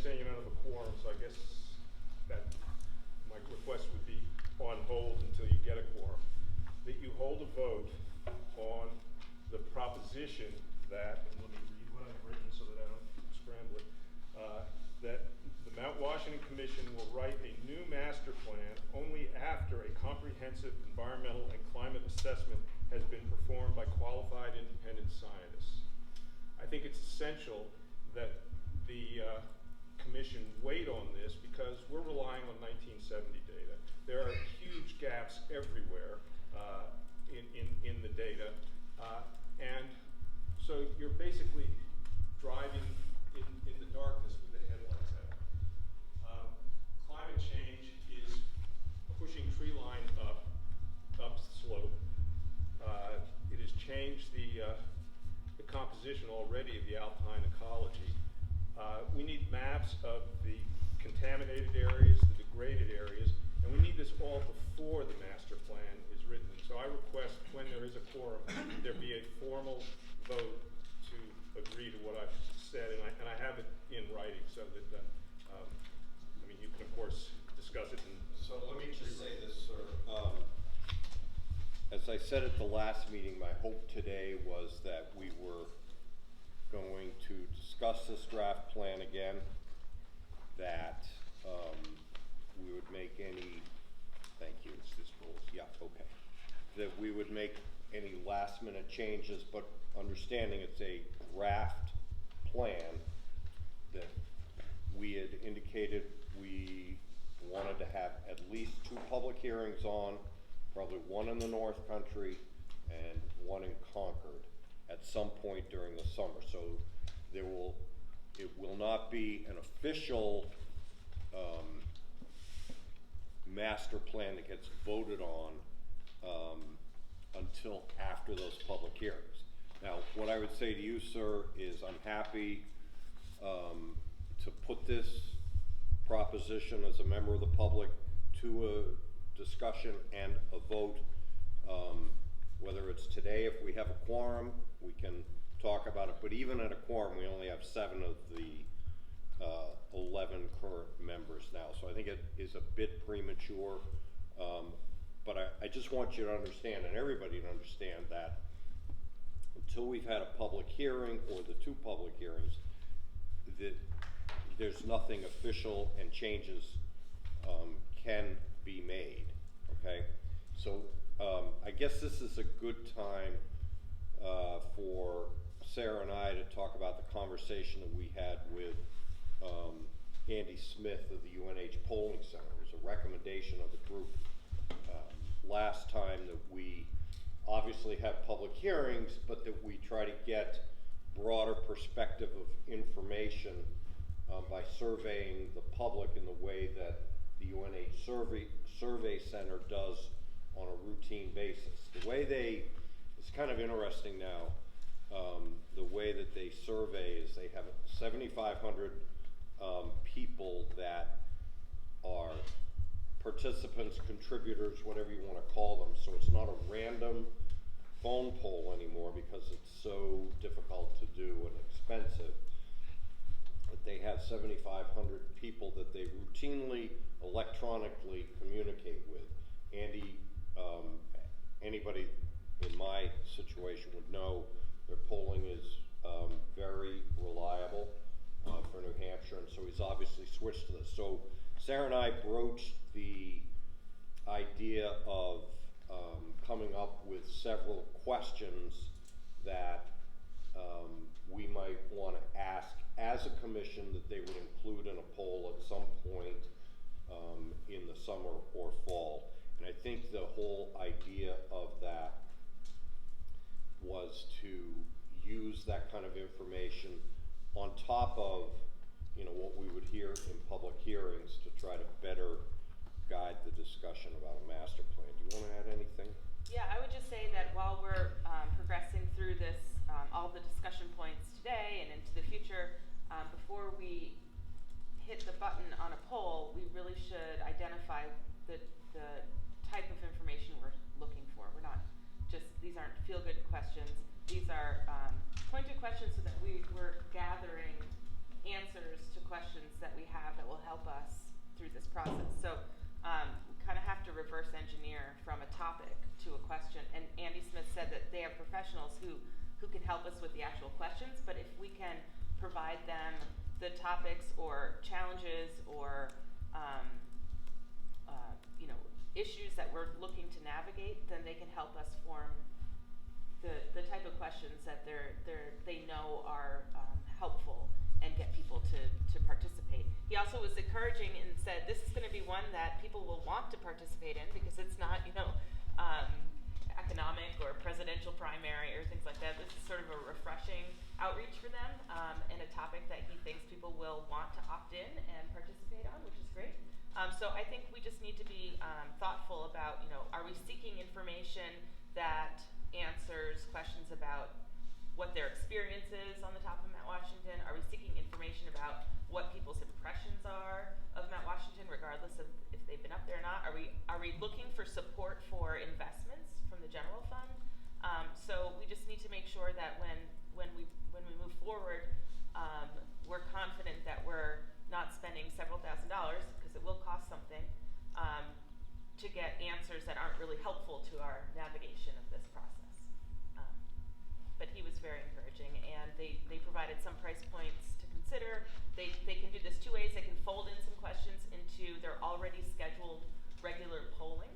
saying you don't have a quorum, so I guess that my request would be on hold until you get a quorum. That you hold a vote on the proposition that, and let me read what I've written so that I don't scramble it, that the Mount Washington Commission will write a new master plan only after a comprehensive environmental and climate assessment has been performed by qualified independent scientists. I think it's essential that the Commission wait on this because we're relying on 1970 data. There are huge gaps everywhere in the data, and so you're basically driving in the darkness with the headlights out. Climate change is pushing tree line up slope. It has changed the composition already of the alpine ecology. We need maps of the contaminated areas, the degraded areas, and we need this all before the master plan is written. And so I request, when there is a quorum, there be a formal vote to agree to what I've said, and I have it in writing so that, I mean, you can of course discuss it. So let me just say this, sir. As I said at the last meeting, my hope today was that we were going to discuss this draft plan again, that we would make any, thank you, it's this rules, yeah, okay. That we would make any last minute changes, but understanding it's a draft plan that we had indicated we wanted to have at least 2 public hearings on, probably one in the North Country and one in Concord at some point during the summer. So it will not be an official master plan that gets voted on until after those public hearings. Now, what I would say to you, sir, is I'm happy to put this proposition as a member of the public to a discussion and a vote. Whether it's today, if we have a quorum, we can talk about it, but even at a quorum, we only have 7 of the 11 current members now, so I think it is a bit premature, but I just want you to understand, and everybody to understand, that until we've had a public hearing or the 2 public hearings, that there's nothing official, and changes can be made, okay? So I guess this is a good time for Sarah and I to talk about the conversation that we had with Andy Smith of the UNH Polling Center. It was a recommendation of the group last time that we obviously have public hearings, but that we try to get broader perspective of information by surveying the public in the way that the UNH Survey Center does on a routine basis. The way it's kind of interesting now, the way that they survey is they have 7,500 people that are participants, contributors, whatever you want to call them. So it's not a random phone poll anymore because it's so difficult to do and expensive. But they have 7,500 people that they routinely electronically communicate with. Andy, anybody in my situation would know their polling is very reliable for New Hampshire, and so he's obviously switched to this. So Sarah and I broached the idea of coming up with several questions that we might want to ask as a commission that they would include in a poll at some point in the summer or fall. And I think the whole idea of that was to use that kind of information on top of, you know, what we would hear in public hearings to try to better guide the discussion about a master plan. Do you want to add anything? Yeah, I would just say that while we're progressing through this, all the discussion points today and into the future, before we hit the button on a poll, we really should identify the type of information we're looking for. We're not just, these aren't feel-good questions. These are pointed questions so that we're gathering answers to questions that we have that will help us through this process. So we kind of have to reverse engineer from a topic to a question. And Andy Smith said that they have professionals who can help us with the actual questions, but if we can provide them the topics or challenges or issues that we're looking to navigate, then they can help us form the type of questions that they know are helpful and get people to participate. He also was encouraging and said this is going to be one that people will want to participate in because it's not economic or presidential primary or things like that. This is sort of a refreshing outreach for them and a topic that he thinks people will want to opt in and participate on, which is great. So I think we just need to be thoughtful about, are we seeking information that answers questions about what their experience is on the top of Mount Washington? Are we seeking information about what people's impressions are of Mount Washington, regardless of if they've been up there or not? Are we looking for support for investments from the general fund? So we just need to make sure that when we move forward, we're confident that we're not spending several $1,000s, because it will cost something, to get answers that aren't really helpful to our navigation of this process. But he was very encouraging, and they provided some price points to consider. They can do this two ways. They can fold in some questions into their already scheduled regular polling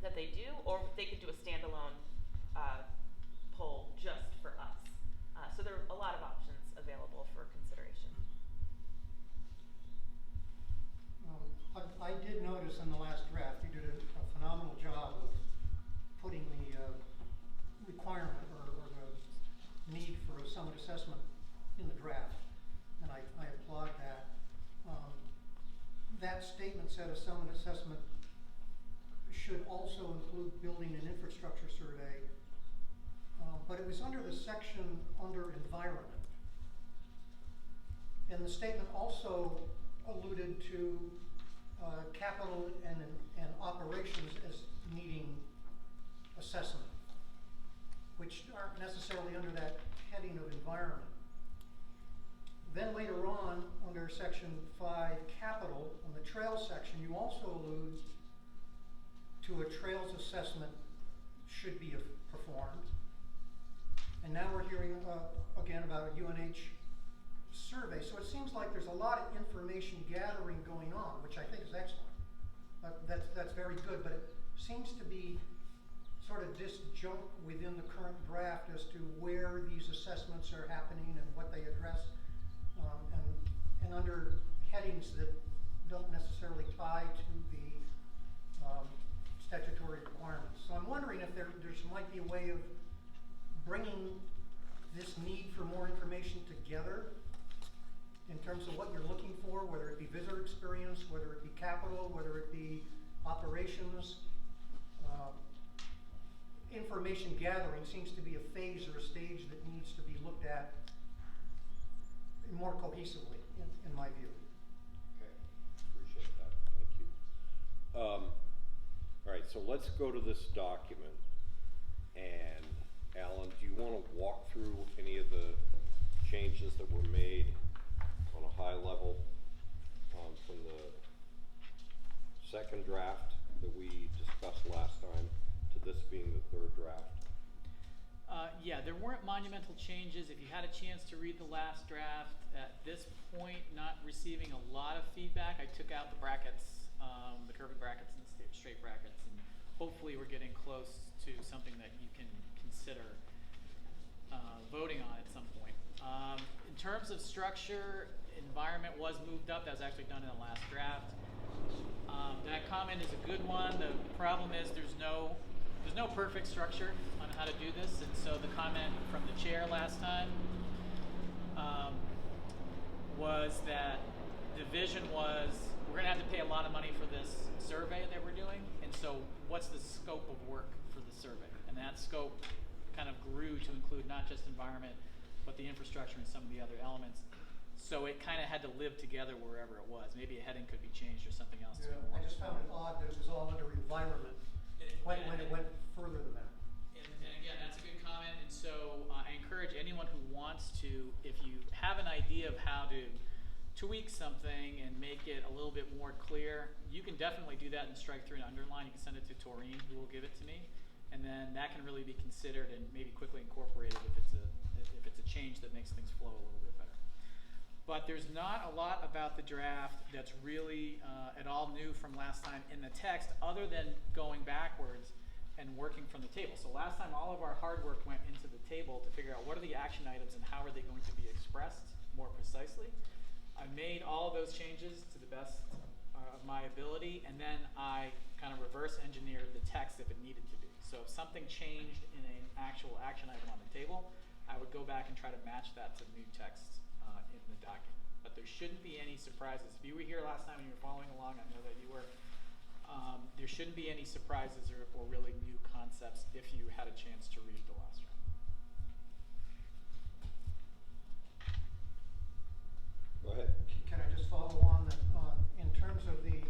that they do, or they could do a standalone poll just for us. So there are a lot of options available for consideration. I did notice in the last draft you did a phenomenal job of putting the requirement or the need for a summit assessment in the draft, and I applaud that. That statement said a summit assessment should also include building and infrastructure survey, but it was under the section under environment. And the statement also alluded to capital and operations as needing assessment, which aren't necessarily under that heading of environment. Then later on, under section 5, capital, on the trails section, you also allude to a trails assessment should be performed. And now we're hearing again about a UNH survey. So it seems like there's a lot of information gathering going on, which I think is excellent. That's very good, but it seems to be sort of disjunct within the current draft as to where these assessments are happening and what they address, and under headings that don't necessarily tie to the statutory requirements. So I'm wondering if there might be a way of bringing this need for more information together in terms of what you're looking for, whether it be visitor experience, whether it be capital, whether it be operations. Information gathering seems to be a phase or a stage that needs to be looked at more cohesively, in my view. Okay, appreciate that, thank you. All right, so let's go to this document. And Alan, do you want to walk through any of the changes that were made on a high level from the second draft that we discussed last time to this being the third draft? Yeah, there weren't monumental changes. If you had a chance to read the last draft, at this point, not receiving a lot of feedback, I took out the brackets, the curved brackets and the straight brackets, and hopefully we're getting close to something that you can consider voting on at some point. In terms of structure, environment was moved up. That was actually done in the last draft. That comment is a good one. The problem is there's no perfect structure on how to do this, and so the comment from the chair last time was that the vision was we're going to have to pay a lot of money for this survey that we're doing, and so what's the scope of work for the survey? And that scope kind of grew to include not just environment, but the infrastructure and some of the other elements. So it kind of had to live together wherever it was. Maybe a heading could be changed or something else. Yeah, I just found it odd that it was all under environment when it went further than that. And again, that's a good comment. And so I encourage anyone who wants wants to, if you have an idea of how to tweak something and make it a little bit more clear, you can definitely do that and strike through and underline. You can send it to Taurine, who will give it to me, and then that can really be considered and maybe quickly incorporated if it's a change that makes things flow a little bit better. But there's not a lot about the draft that's really at all new from last time in the text, other than going backwards and working from the table. So last time, all of our hard work went into the table to figure out what are the action items and how are they going to be expressed more precisely. I made all of those changes to the best of my ability, and then I kind of reverse engineered the text if it needed to be. So if something changed in an actual action item on the table, I would go back and try to match that to new text in the document. But there shouldn't be any surprises. If you were here last time and you were following along, I know that you were, there shouldn't be any surprises or really new concepts if you had a chance to read the last draft. Go ahead. Can I just follow on that, in terms of the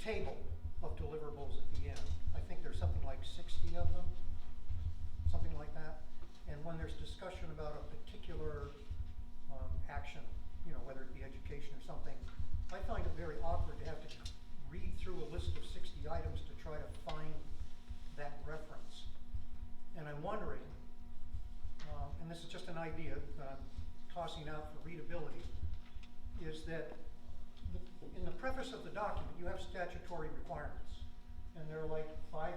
table of deliverables at the end? I think there's something like 60 of them, something like that. And when there's discussion about a particular action, you know, whether it be education or something, I find it very awkward to have to read through a list of 60 items to try to find that reference. And I'm wondering, and this is just an idea that I'm tossing out for readability, is that in the preface of the document, you have statutory requirements. And there are like 5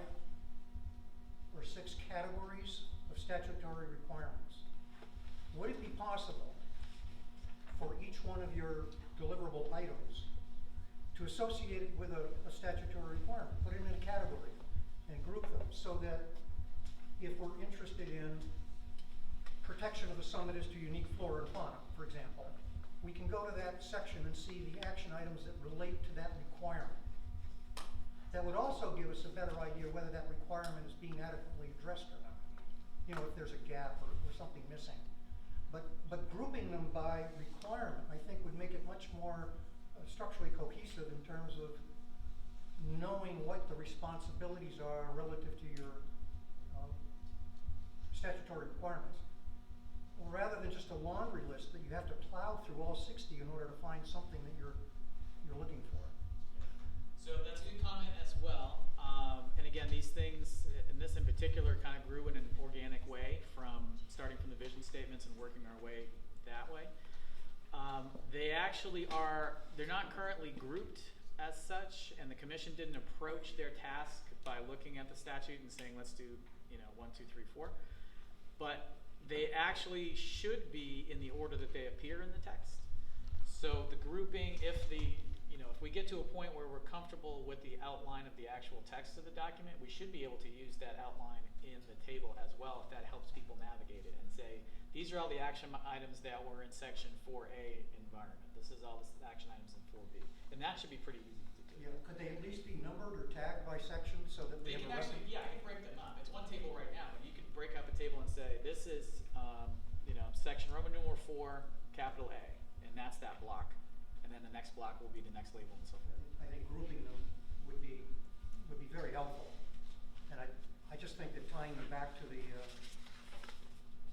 or 6 categories of statutory requirements. Would it be possible for each one of your deliverable items to associate it with a statutory requirement, put it in a category and group them so that if we're interested in protection of the summit as to unique flora and fauna, for example, we can go to that section and see the action items that relate to that requirement. That would also give us a better idea whether that requirement is being adequately addressed or not. You know, if there's a gap or something missing. But grouping them by requirement, I think, would make it much more structurally cohesive in terms of knowing what the responsibilities are relative to your statutory requirements. Rather than just a laundry list that you have to plow through all 60 in order to find something that you're looking for. So that's a good comment as well. And again, these things, and this in particular, kind of grew in an organic way from starting from the vision statements and working our way that way. They actually they're not currently grouped as such, and the commission didn't approach their task by looking at the statute and saying, let's do, 1, 2, 3, 4. But they actually should be in the order that they appear in the text. So the grouping, if we get to a point where we're comfortable with the outline of the actual text of the document, we should be able to use that outline in the table as well if that helps people navigate it and say, these are all the action items that were in section 4A environment. This is all the action items in 4B. And that should be pretty easy to do. Yeah, could they at least be numbered or tagged by section so that They we can have a actually, record? yeah, I can break them up. It's one table right now, but you can break up a table and say, this is, section Roman numeral 4, capital A, and that's that block. And then the next block will be the next label and so forth. I think grouping them would be very helpful. And I just think that tying them back to the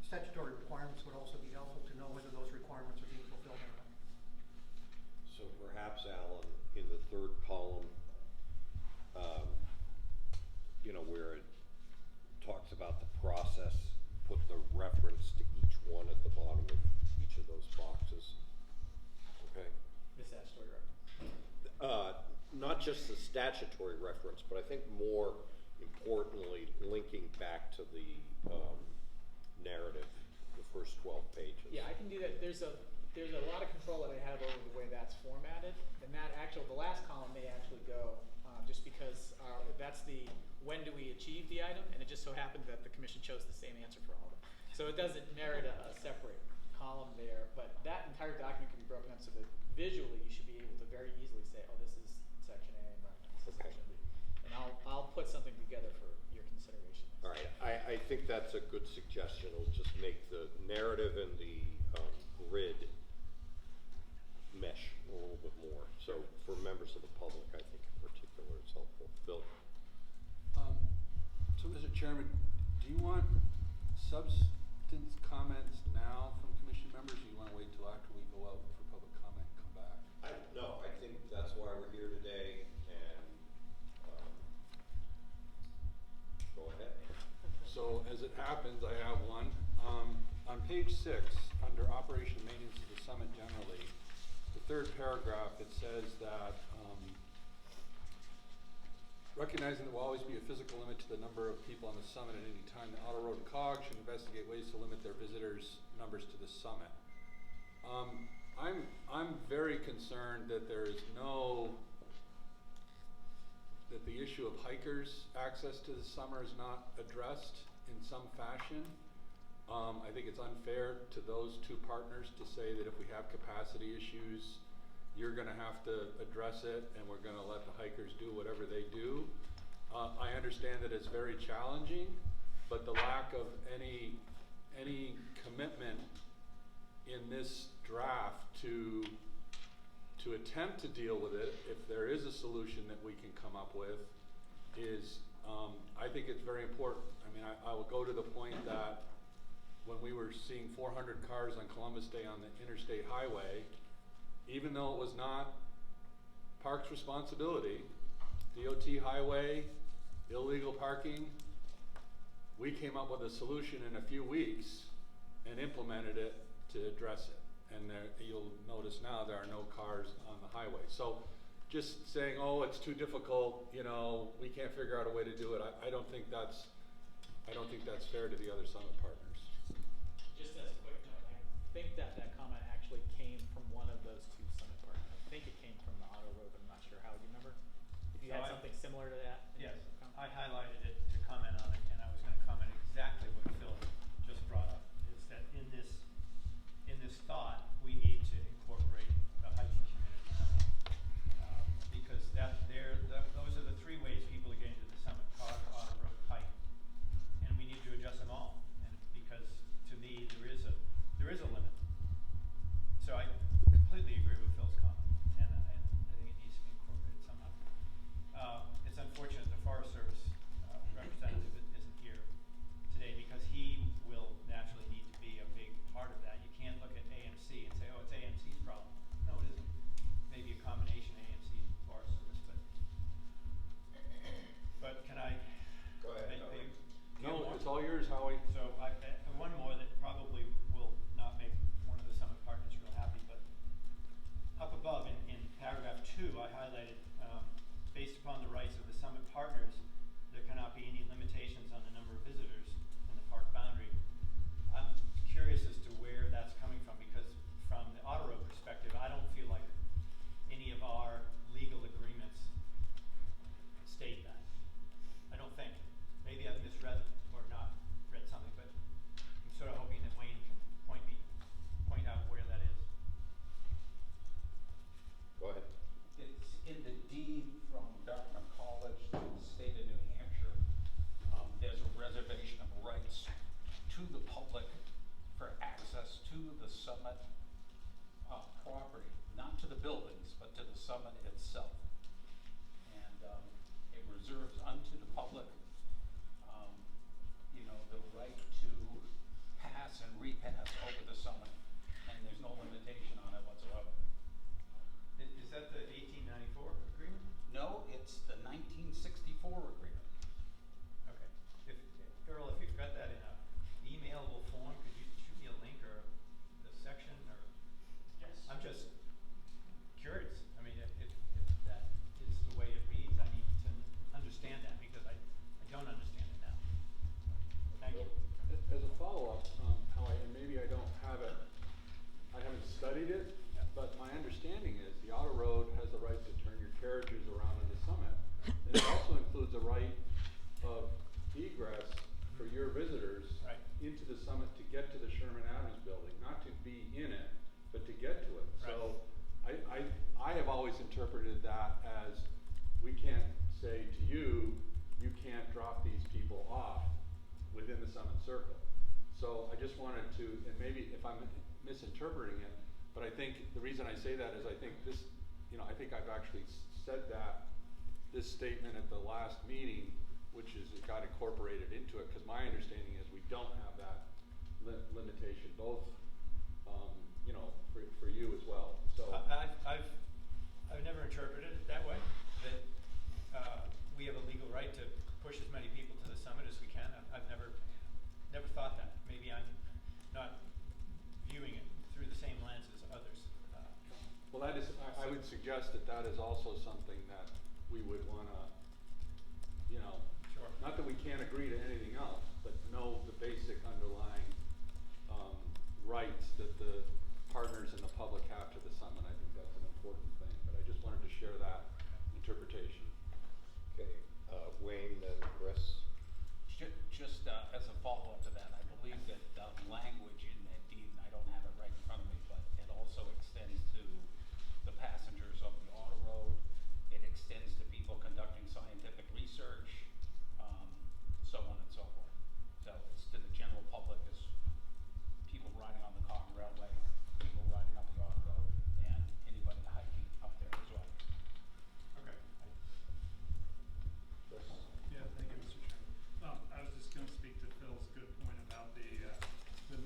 statutory requirements would also be helpful to know whether those requirements are being fulfilled or not. So perhaps, Alan, in the third column, where it talks about the process, put the reference to each one at the bottom of each of those boxes. Okay? The statutory reference. Not just the statutory reference, but I think more importantly, linking back to the narrative, the first 12 pages. Yeah, I can do that. There's a lot of control that I have over the way that's formatted, and the last column may actually go just because that's the when do we achieve the item, and it just so happened that the commission chose the same answer for all of them. So it doesn't merit a separate column there, but that entire document can be broken up so that visually you should be able to very easily say, oh, this is section A and this is section B. And I'll put something together for your consideration. All right, I think that's a good suggestion. It'll just make the narrative and the grid mesh a little bit more. So for members of the public, I think in particular it's helpful. Phil? So Mr. Chairman, do you want substance comments now 6, under operation and maintenance of the summit generally, the third paragraph, it says that recognizing there will always be a physical limit to the number of people on the summit at any time, the Auto Road and COG should investigate ways to limit their visitors' numbers to the summit. I'm very concerned that there is that the issue of hikers' access to the summer is not addressed in some fashion. I think it's unfair to those two partners to say that if we have capacity issues, you're gonna have to address it and we're gonna let the hikers do whatever they do. I understand that it's very challenging, but the lack of any commitment in this draft to attempt to deal with it, if there is a solution that we can come up with, is, I think it's very important. I mean, I will go to the point that when we were seeing 400 cars on Columbus Day on the interstate highway, even though it was not Parks' responsibility, DOT highway, illegal parking, we came up with a solution in a few weeks and implemented it to address it. And you'll notice now there are no cars on the highway. So just saying, oh, it's too difficult, you know, we can't figure out a way to do it, I don't think that's fair to the other summit partners. Just as a quick note, I think that comment actually came from one of those two summit partners. I think it came from the Auto Road, but I'm not sure how. Do you remember? If you had something similar to that? Yes, I highlighted it to comment on it, and I was going to comment exactly what Phil just brought up, is that in this thought, we need to incorporate the hiking community. Because those are the three ways people are getting to the summit: car, auto, road, hike. And we need to adjust them all. And because to me there is a limit. So I completely agree with Phil's comment, and I think it needs to be incorporated somehow. It's unfortunate the Forest Service representative isn't here today, because he will naturally need to be a big part of that. You can't look at AMC and say, oh, it's AMC's problem. No, it isn't. Maybe a combination AMC and Forest Service, but can I? Go ahead. No, it's all yours, Howie. So one more that probably will not make one of the summit partners real happy, but up above in paragraph 2, I highlighted, based upon the rights of the summit partners, there cannot be any limitations on the number of visitors in the park boundary. I'm curious as to where that's coming from, because from the Auto Road perspective, I don't feel like any of our legal agreements state that. I don't think. Maybe I've misread or not read something, but I'm sort of hoping that Wayne can point out where that is. Go ahead. It's in the deed from Dartmouth College to the state of New Hampshire. There's a reservation of rights to the public for access to the summit property, not to the buildings, but to the summit itself. And it reserves unto the public, the right to pass and repass over the summit, and there's no limitation on it whatsoever. Is that the 1894 agreement? No, it's the 1964 agreement. Okay. Earl, if you've got that in a emailable form, could you shoot me a link or the section, or? Yes. I'm just curious. I mean, if that is the way it reads, I need to understand that, because I don't understand it now. Thank you. As a follow-up, Howie, and maybe I don't have it, I haven't studied it, Yeah. but my understanding is the Auto Road has the right to turn your carriages around in the summit. And it also includes a right of egress for your visitors Right. into the summit to get to the Sherman Adams building, not to be in it, but to get to it. Right. So I have always interpreted that as, we can't say to you, you can't drop these people off within the summit circle. So I just wanted to, and maybe if I'm misinterpreting it, but I think the reason I say that is I think this, I think I've actually said that, this statement at the last meeting, which is, it got incorporated into it, because my understanding is we don't have that limitation, both, for you as well. So I've never interpreted it that way, that we have a legal right to push as many people to the summit as we can. I've never thought that. Maybe I'm not that is, I would suggest that that is also something that we would wanna, you know, Sure. not that we can't agree to anything else, but know the basic underlying, rights that the partners and the public have to the summit. I think that's an important thing, but I just wanted to share that interpretation. Okay, Wayne, then Chris. Just as a follow-up to that, I believe that the language in that deed, and I don't have it right in front of me, but it also extends to the passengers of the auto road. It extends to people conducting scientific research, so on and so forth. So it's to the general public as people riding on the Cotton Railway, people riding up the auto road, and anybody hiking up there as well. Okay. Chris? Yeah, thank you, Mr. Chairman. I was just gonna speak to Phil's good point about the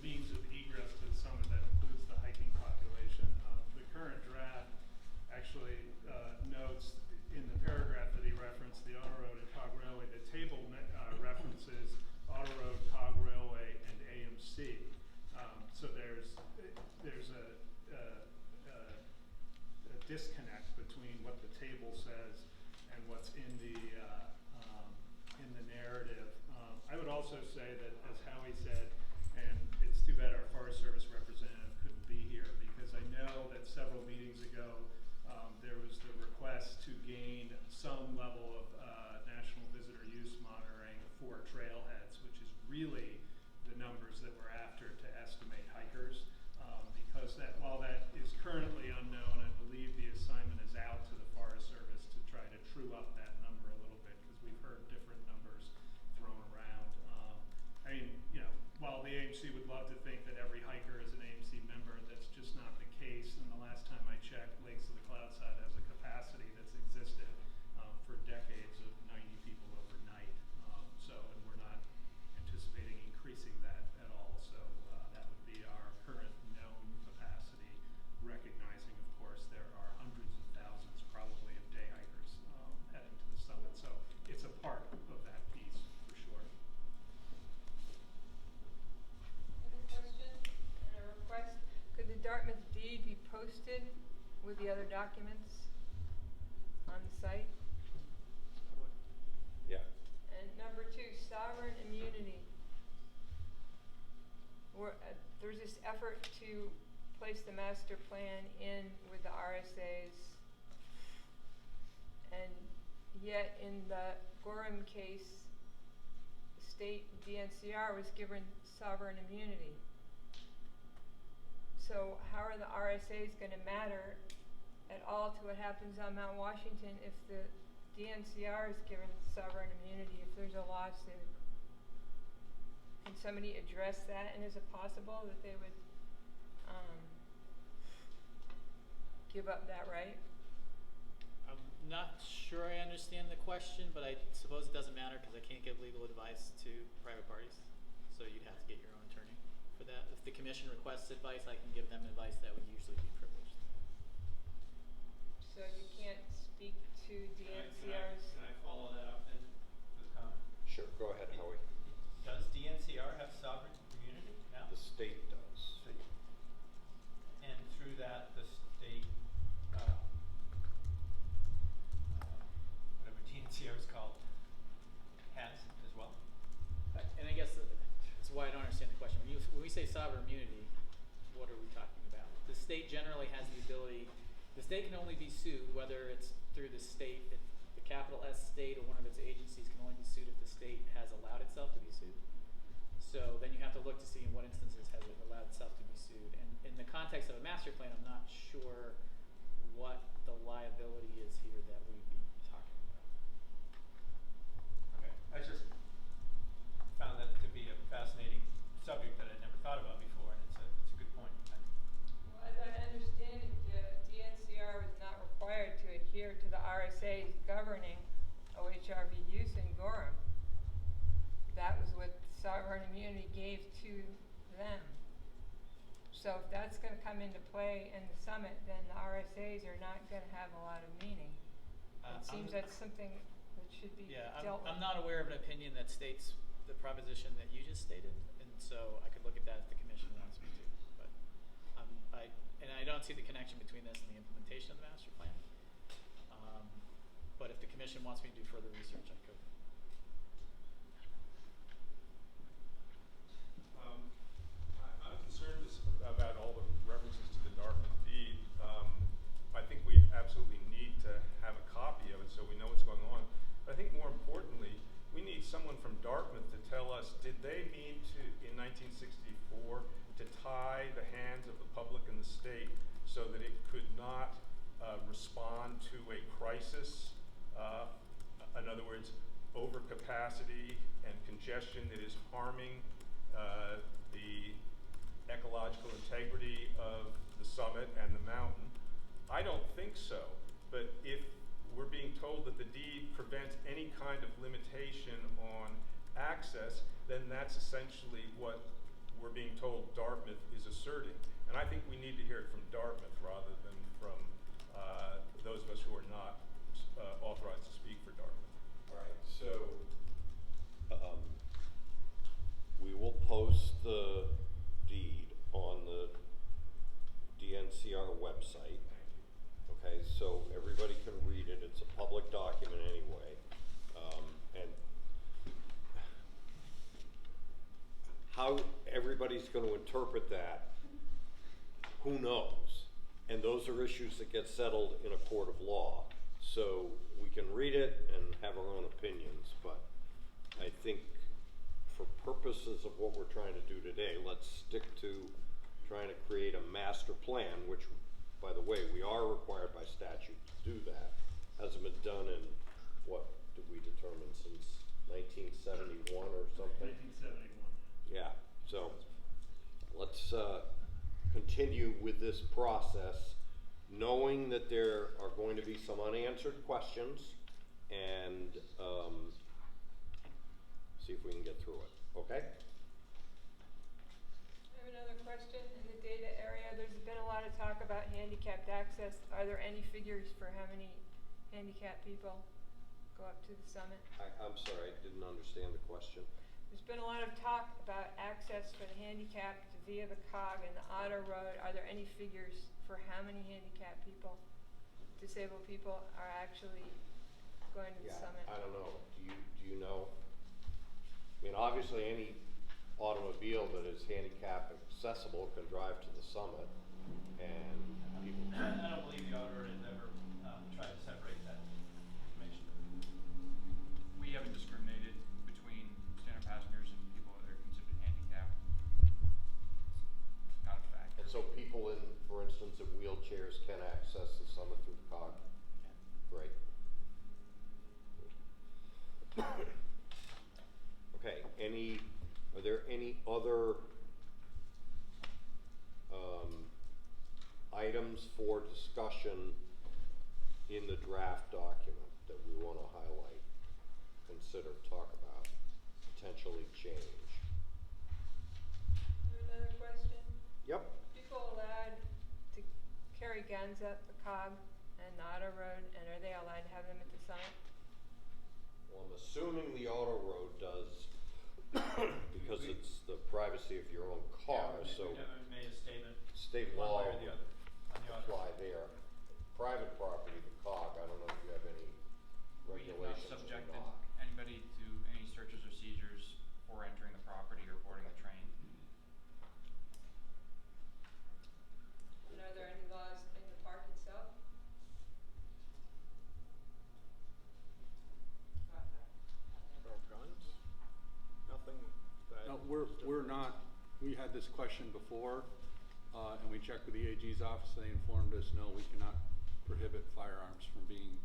means of egress to the summit that includes the hiking population. The current draft actually, notes in the paragraph that he referenced, the auto road and cog railway, the table, references auto road, cog railway, and AMC. So there's a disconnect between what the table says and what's in the narrative. I would also say that, as Howie said, and it's too bad our Forest Service representative couldn't be here, because I know that several meetings ago, there was the request to gain some level of national visitor use monitoring for trailheads, which is really the numbers that we're after to estimate hikers. Because that, while that is currently unknown, I believe the assignment is out to the Forest Service to try to true up that number a little bit, because we've heard different numbers thrown around. I mean, you know, while the AMC would love to think that every hiker is an AMC member, that's just not the case. And the last time I checked, Lakes of the Cloud Side has a capacity that's existed for decades of 90 people overnight. And we're not anticipating increasing that at all. So that would be our current known capacity, recognizing, of course, there are hundreds of thousands probably of day hikers heading to the summit. So it's a part of that piece for sure. I have a question and a request. Could the Dartmouth deed be posted with the other documents on the site? Yeah. And number 2, sovereign immunity. There's this effort to place the master plan in with the RSAs, and yet in the Gorham case, state DNCR was given sovereign immunity. So how are the RSAs going to matter at all to what happens on Mount Washington if the DNCR is given sovereign immunity if there's a lawsuit? Can somebody address that, and is it possible that they would give up that right? I'm not sure I understand the question, but I suppose it doesn't matter because I can't give legal advice to private parties. So you'd have to get your own attorney for that. If the commission requests advice, I can give them advice that would usually be privileged. So you can't speak to DNCR's? Can I follow that up then with a comment? Sure, go ahead, Howie. Does DNCR have sovereign immunity now? The state does. And through that, the state, whatever DNCR is called, has as well? And I guess that's why I don't understand the question. When we say sovereign immunity, what are we talking about? The state generally has the ability, the state can only be sued, whether it's through the state, the capital S state or one of its agencies can only be sued if the state has allowed itself to be sued. So then you have to look to see in what instances has it allowed itself to be sued. And in the context of a master plan, I'm not sure what the liability is here that we'd be talking about. Okay, I just found that to be a fascinating subject that I'd never thought about before, and it's a good point. Well, as I understand it, the DNCR was not required to adhere to the RSA's governing OHRV use in Gorham. That was what sovereign immunity gave to them. So if that's going to come into play in the summit, then the RSAs are not going to have a lot of meaning. It seems that's something that should be dealt with. I'm not aware of an opinion that states the proposition that you just stated, and so I could look at that if the commission wants me to. But and I don't see the connection between this and the implementation of the master plan. But if the commission wants me to do further research, I could. I'm concerned about all the references to the Dartmouth deed. I think we absolutely need to have a copy of it so we know what's going on. But I think more importantly, we need someone from Dartmouth to tell us, did they mean to, in 1964, to tie the hands of the public and the state so that it could not respond to a crisis? In other words, overcapacity and congestion that is harming the ecological integrity of the summit and the mountain? I don't think so, but if we're being told that the deed prevents any kind of limitation on access, then that's essentially what we're being told Dartmouth is asserting. And I think we need to hear it from Dartmouth rather than from those of us who are not authorized to speak for Dartmouth. All right, so we will post the deed on the DNCR website. Okay, so everybody can read it. It's a public document anyway. And how everybody's going to interpret that, who knows? And those are issues that get settled in a court of law. So we can read it and have our own opinions, but I think for purposes of what we're trying to do today, let's stick to trying to create a master plan, which, by the way, we are required by statute to do that. Hasn't been done in, what did we determine, since 1971 or something? 1971. Yeah, so let's continue with this process, knowing that there are going to be some unanswered questions, and see if we can get through it, okay? I have another question. In the data area, there's been a lot of talk about handicapped access. Are there any figures for how many handicapped people go up to the summit? I'm sorry, I didn't understand the question. There's been a lot of talk about access for the handicapped via the COG and the auto road. Are there any figures for how many handicapped people, disabled people, are actually going to the summit? I don't know. Do you know? I mean, obviously any automobile that is handicap accessible can drive to the summit, and people. I don't believe the auditor has ever tried to separate that information. We haven't discriminated between standard passengers and people that are considered handicapped. It's not a factor. And so people in, for instance, in wheelchairs can access the summit through the COG? Great. Okay, are there any other items for discussion in the draft document that we want to highlight, consider, talk about, potentially change? I have another question. Yep. People allowed to carry guns up the COG and the auto road, and are they allowed to have them at the summit? Well, I'm assuming the auto road does because it's the privacy of your own car, so We never made a statement. state one law way or the other on the auto. apply there. Private property, the COG, I don't know if you have any We have not regulations or subjected not. anybody to any searches or seizures for entering the property or boarding the train. And are there any laws in the park itself? About guns? Nothing that. No, we're not, we had this question before, and we checked with the AG's office, they informed us, no, we cannot prohibit firearms from being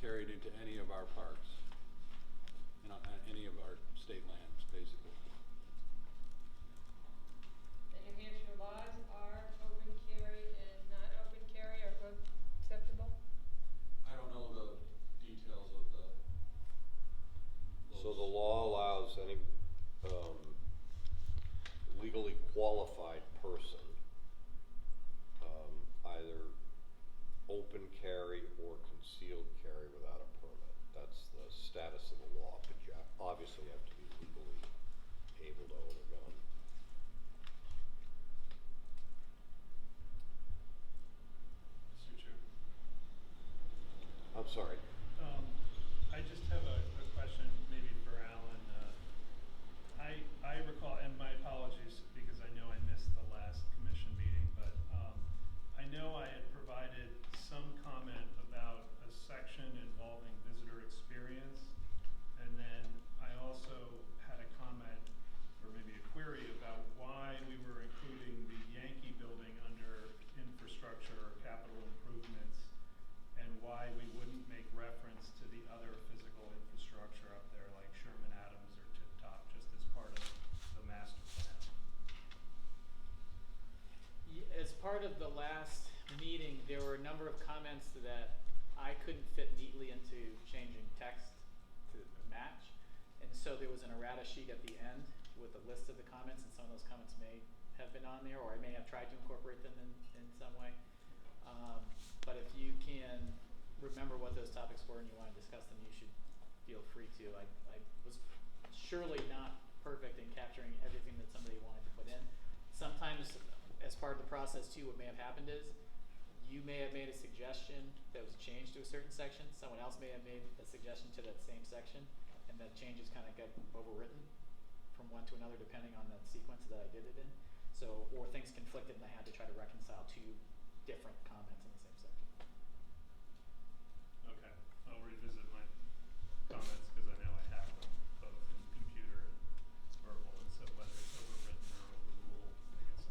carried into any of our parks, and any of our state lands, basically. The New Hampshire laws are open carry and not open carry are both acceptable? I don't know the details of the. So the law allows any legally qualified person either open carry or concealed carry without a permit. That's the status of the law, but you obviously have to be legally sorry. I just have a question maybe for Alan. I recall, and my apologies because I know I missed the last commission meeting, but I know I had provided some comment about a section involving visitor experience, and then I also had a comment, or maybe a query, about why we were including the Yankee building under infrastructure or capital improvements, and why we wouldn't make reference to the other physical infrastructure up there, like Sherman Adams or Tip Top, just as part of the master plan. As part of the last meeting, there were a number of comments that I couldn't fit neatly into changing text to match. And so there was an errata sheet at the end with a list of the comments, and some of those comments may have been on there, or I may have tried to incorporate them in some way. But if you can remember what those topics were and you want to discuss them, you should feel free to. I was surely not perfect in capturing everything that somebody wanted to put in. Sometimes, as part of the process too, what may have happened is you may have made a suggestion that was changed to a certain section. Someone else may have made a suggestion to that same section, and that changes kind of got overwritten from one to another depending on the sequence that I did it in. So, or things conflicted and I had to try to reconcile two different comments in the same section. Okay, I'll revisit my comments because I know I have them both in computer and verbal, and so whether it's overwritten or overruled, I guess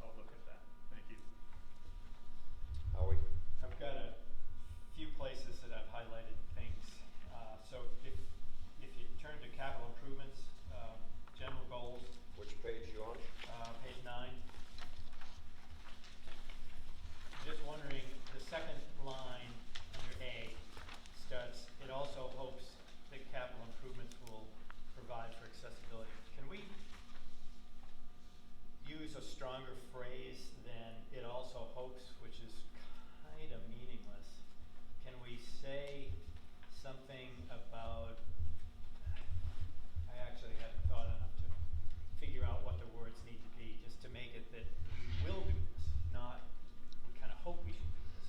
I'll look at that. Thank you. Howie? I've got a few places that I've highlighted things. So if you turn to capital improvements, general goals, Which page you on? page 9. Just wondering, the second line under A starts, it also hopes that capital improvements will provide for accessibility. Can we use a stronger phrase than it also hopes, which is kind of meaningless? Can we say something about, I actually hadn't thought enough to figure out what the words need to be, just to make it that we will do this, not we kind of hope we should do this.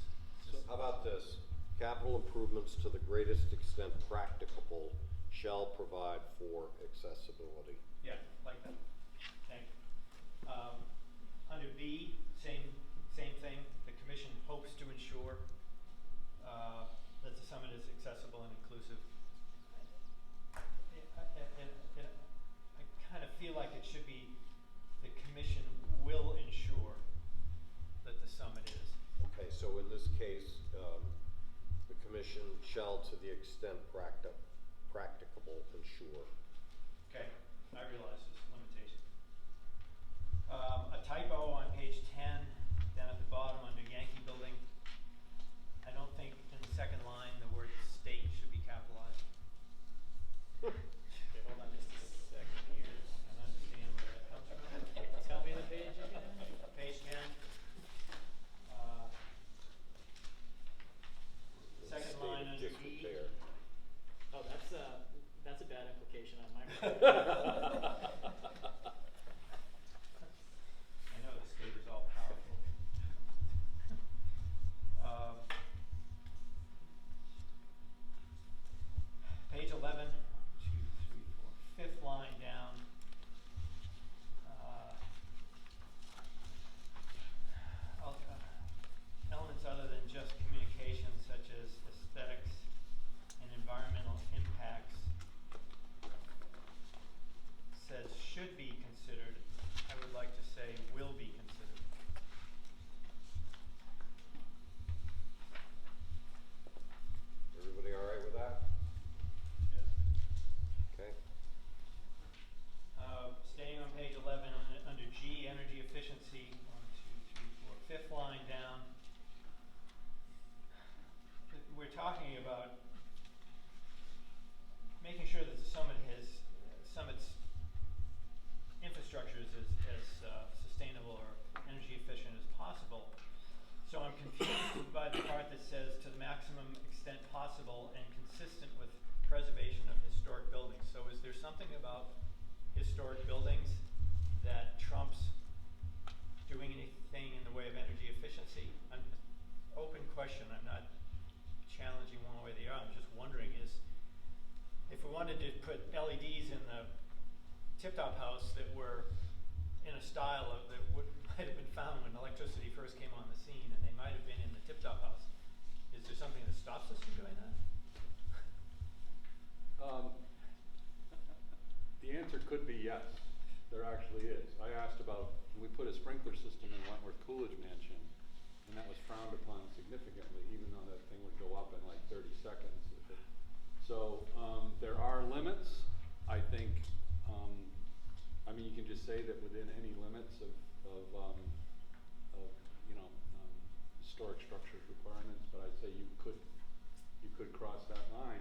So how about this? Capital improvements to the greatest extent practicable shall provide for accessibility. Yeah, like that. Thank you. Under B, same thing. The commission hopes to ensure that the summit is accessible and inclusive. I kind of feel like it should be the commission will ensure that the summit is. Okay, so in this case, the commission shall, to the extent practicable, ensure. Okay, I realize this limitation. A typo on page 10, down at the bottom under Yankee Building. I don't think in the second line the word state should be capitalized. Okay, hold on just a second here. I don't understand where that comes from. Tell me the page again. Page 10. Second State line of under E. disrepair. Oh, that's a bad implication on my part. I know the state is all powerful. Page 11, 2, 3, 4, fifth line down. Elements other than just communication, such as aesthetics and environmental impacts, says should be considered. I would like to say will be considered. Everybody all right with that? Yeah. Okay. Staying on page 11, under G, energy efficiency, 1, 2, 3, 4, fifth line down. We're talking about making sure that the summit's infrastructure is as sustainable or energy efficient as possible. So I'm confused by the part that says to the maximum extent possible and consistent with preservation of historic buildings. So is there something about historic buildings that trumps doing anything in the way of energy efficiency? Open question. I'm not challenging sprinkler system in Wentworth Coolidge Mansion, and that was frowned upon significantly, even though that thing would go up in like 30 seconds. So there are limits. I think, I mean, you can just say that within any limits of historic structures requirements, but I'd say you could cross that line.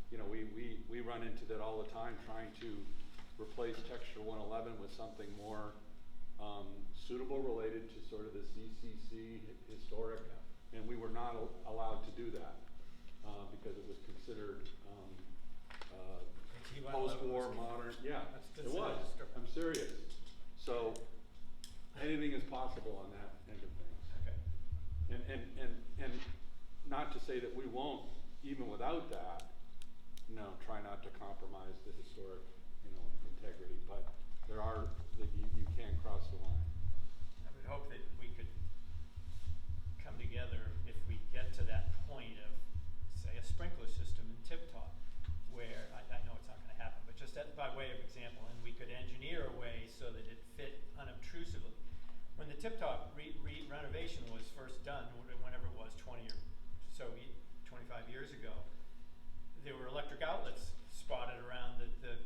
You know, we run into that all the time, trying to replace Texture 111 with something more suitable, related to sort of the CCC historic, and we were not allowed to do that because it was considered post-war modern. Yeah, it was. I'm serious. So anything is possible on that end of things. Okay. And not to say that we won't, even without that, try not to compromise the historic, integrity, but there are, that you can cross the line. I would hope that we could come together if we get to that point of, say, a sprinkler system in Tip Top, where, I know it's not gonna happen, but just by way of example, and we could engineer a way so that it fit unobtrusively. When the Tip Top renovation was first done, whenever it was, 20 or so, 25 years ago, there were electric outlets spotted around the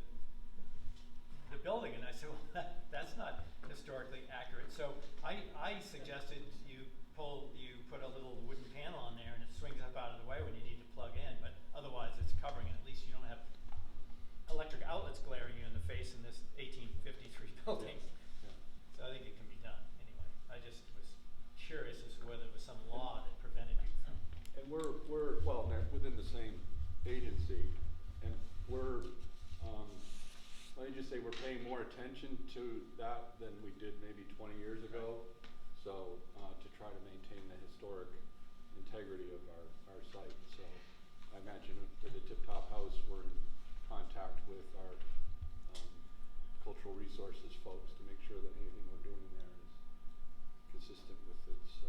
building, and I said, well, that's not historically accurate. So I suggested you put a little wooden panel on there, and it swings up out of the way when you need to plug in, but otherwise it's covering it. At least you don't have electric outlets glaring you in the face in this 1853 building. Yeah. So I think it can be done anyway. I just was curious as to whether there was some law that prevented you from. And we're well, within the same agency, and we're, let me just say, we're paying more attention to that than we did maybe 20 years ago. So to try to maintain the historic integrity of our site. So I imagine for the Tip Top House, we're in contact with our cultural resources folks to make sure that anything we're doing there is consistent with its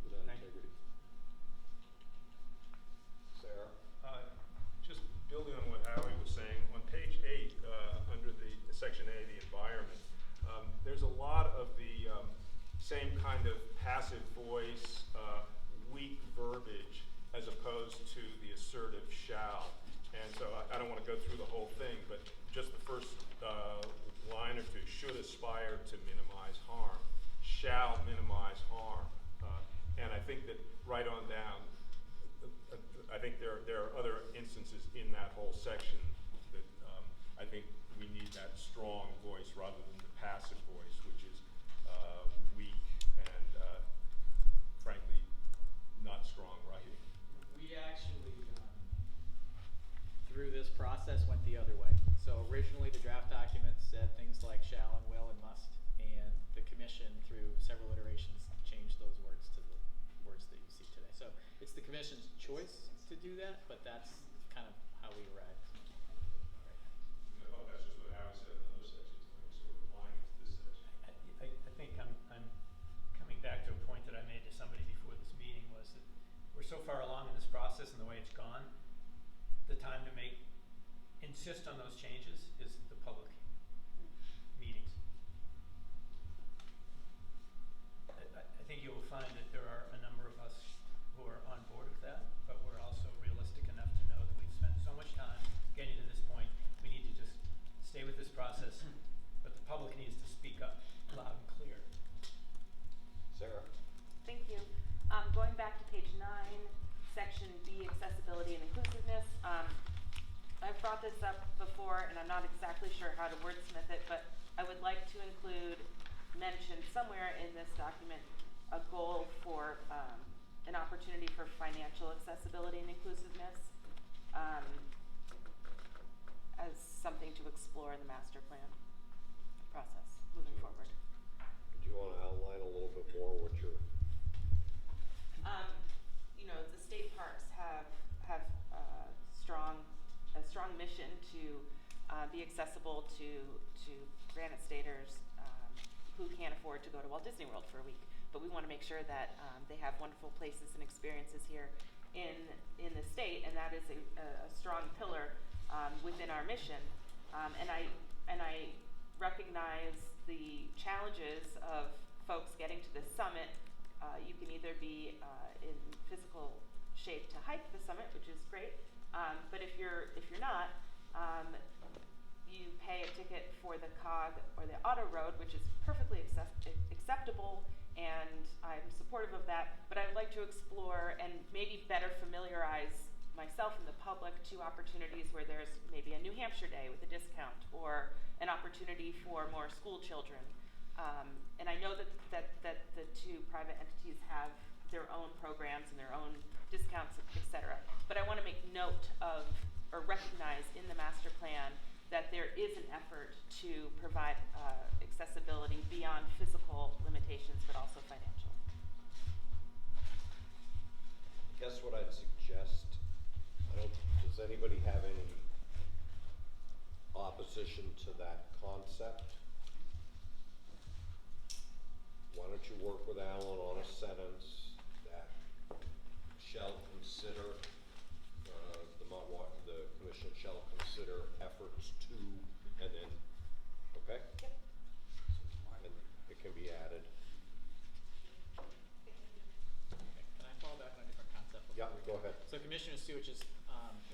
with that integrity. Sarah? Just building on what Howie was saying, on page 8, under the section A, the environment, there's a lot of the same kind of passive voice, weak verbiage, as opposed to the assertive shall. And so I don't want to go through the whole thing, but just the first line or two: should aspire to minimize harm, shall minimize harm. And I think that right on down, I think there are other instances in that whole section that I think we need that strong voice rather than the passive voice, which is weak and frankly not strong writing. We actually, through this process, went the other way. So originally the draft document said things like shall and will and must, and the commission, through several iterations, changed those words to the words that you see today. So it's the commission's choice to do that, but that's kind of how we arrived. I thought that's just what Howie said in other sections, and sort of applying it to this section. I think I'm coming back to a point that I made to somebody before this meeting, was that we're so far along in this process and the way it's gone, the time to insist on those changes is the public meetings. I think you will find that there are a number of us who are on board with that, but we're also realistic enough to know that we've spent so much time getting to this point. We need to just stay with this process, but the public needs to speak up loud and clear. Sarah? Thank you. Going back to page 9, section B, accessibility and inclusiveness. I've brought this up before, and I'm not exactly sure how to wordsmith it, but I would like to include, mention somewhere in this document, a goal for an opportunity for financial accessibility and inclusiveness as something to explore in the master plan process moving forward. Do you want to outline a little bit more what you're... The state parks have a strong mission to be accessible to Granite Staters who can't afford to go to Walt Disney World for a week. But we want to make sure that they have wonderful places and experiences here in the state, and that is a strong pillar within our mission. And I recognize the challenges of folks getting to this summit, you can either be in physical shape to hike the summit, which is great, but if you're not, you pay a ticket for the COG or the auto road, which is perfectly acceptable, and I'm supportive of that, but I would like to explore and maybe better familiarize myself and the public to opportunities where there's maybe a New Hampshire day with a discount, or an opportunity for more school children. And I know that the two private entities have their own programs and their own discounts, et cetera. But I want to make note of, or recognize in the master plan, that there is an effort to provide accessibility beyond physical limitations, but also financial. Guess what I'd suggest? Does anybody have any opposition to that concept? Why don't you work with Alan on a sentence that shall consider, the commission shall consider efforts to, and then, okay? Yep. And it can be added. Can I follow back on a different concept? Yeah, go ahead. So Commissioner Stewart just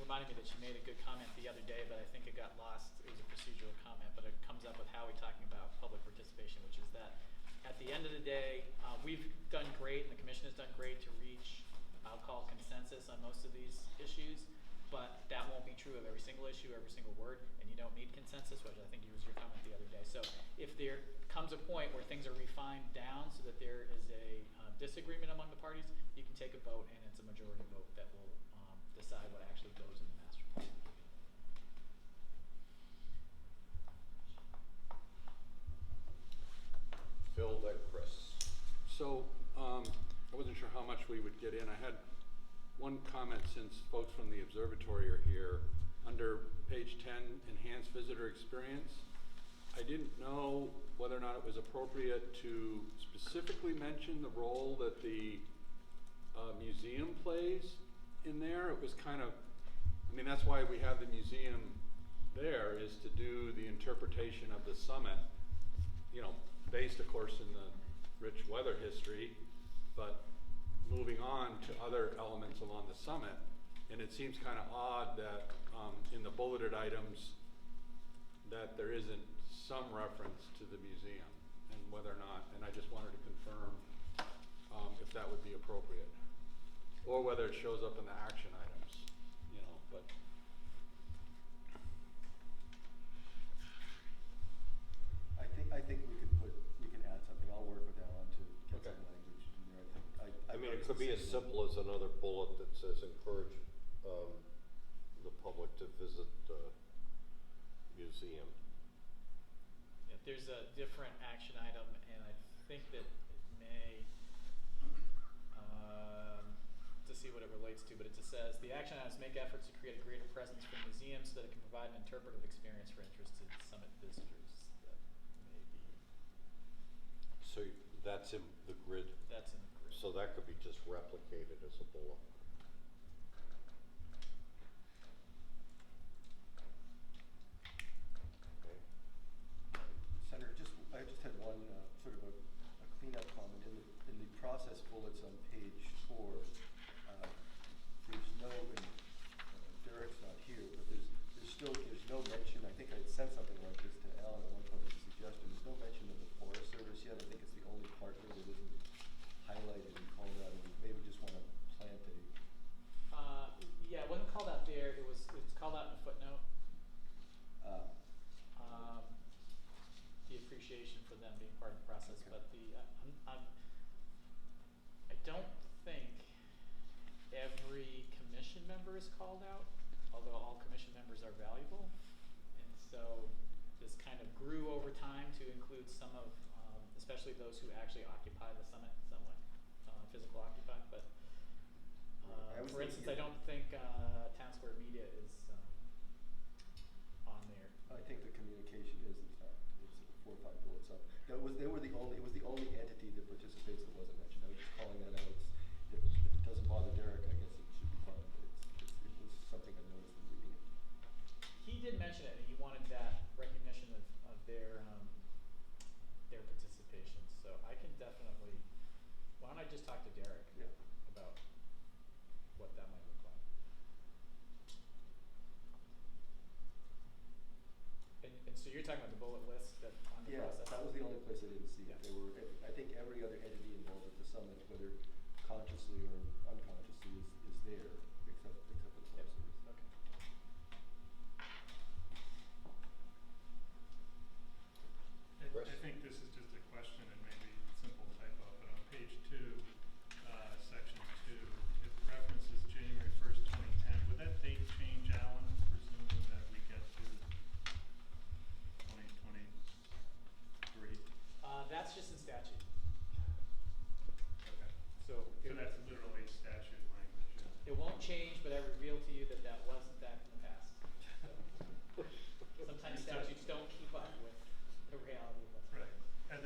reminded me that she made a good comment the other day, but I think it got lost. It was a procedural comment, but it comes up with Howie talking about public participation, which is that at the end of the day, we've done great, and the Commission has done great to reach, I'll call consensus on most of these issues, but that won't be true of every single issue, every single word, and you don't need consensus, which I think was your comment the other day. So if there comes a point where things are refined down so that there is a disagreement among the parties, you can take a vote, and it's a majority vote that will decide what actually goes in the master plan. Phil, then Chris. So, I wasn't sure how much we would get in. I had one comment, since folks from the observatory are here. Under page 10, enhanced visitor experience, I didn't know whether or not it was appropriate to specifically mention the role that the museum plays in there. It was kind of, I mean, that's why we have the museum there, is to do the interpretation of the summit, you know, based, of course, in the rich weather history, but moving on to other elements along the summit. And it seems kind of odd that in the bulleted items that there isn't some reference to the museum, and whether or not, and I just wanted to confirm if that would be appropriate, or whether it shows up in the action items, you know, but. I think we can add something. I'll work with Alan to get Okay. some language in there. I mean, it noticed could be the as same simple as another bullet that says encourage the public to visit the museum. Yeah, there's a different action item, and I think that it may, to see what it relates to, but it just says, the action items make efforts to create a greater presence for the museum so that it can provide an interpretive experience for interested summit visitors. That may be. So that's in the grid? That's in the grid. So that could be just replicated as a bullet. Okay. Senator, I just had one sort of a cleanup comment. In the process bullets on page 4, there's no, and Derek's not here, but there's no mention. I think I had sent something like this to Alan at one point as a suggestion. There's no mention of the Forest Service yet. I think it's the only partner that isn't highlighted and called out. And maybe just want to plant a. Yeah, it wasn't called out there. It's called out in a footnote. The appreciation for them being part of the process, Okay. but I don't think every commission member is called out, although all commission members are valuable, and so this kind of grew over time to include some of, especially those who actually occupy the summit somewhat, physical occupy, but for instance, I don't think Town Square Media is on there. I think the communication is, in fact, it's 4 or 5 bullets up. It was the only entity that participates that wasn't mentioned. I was just calling that out. If it doesn't bother Derek, I guess it should be fine, but it was something I noticed in reading it. He did mention it, and he wanted that recognition of their participation. So I can definitely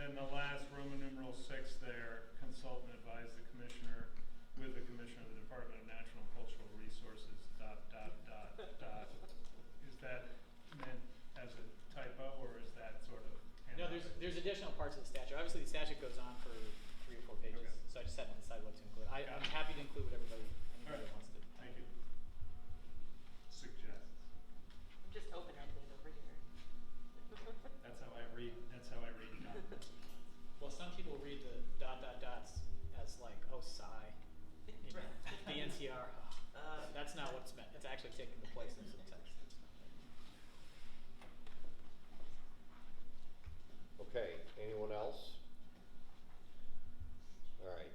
then the last Roman numeral 6 there, consultant advise the commissioner with the commissioner of the Department of Natural and Cultural Resources, ... Is that meant as a typo, or is that sort of? No, there's additional parts of the statute. Obviously, the statute goes on for 3 or 4 pages, Okay. so I just had to decide what to include. I'm Got it. happy to include what anybody Alright. wants to. Thank you. Suggests. I'm just open-ended over here. That's how I read documents. Well, some people read the ... dots as like, oh, sigh. You know, the NCR. That's not what it's meant. It's actually taking the place of some text. Okay, anyone else? All right,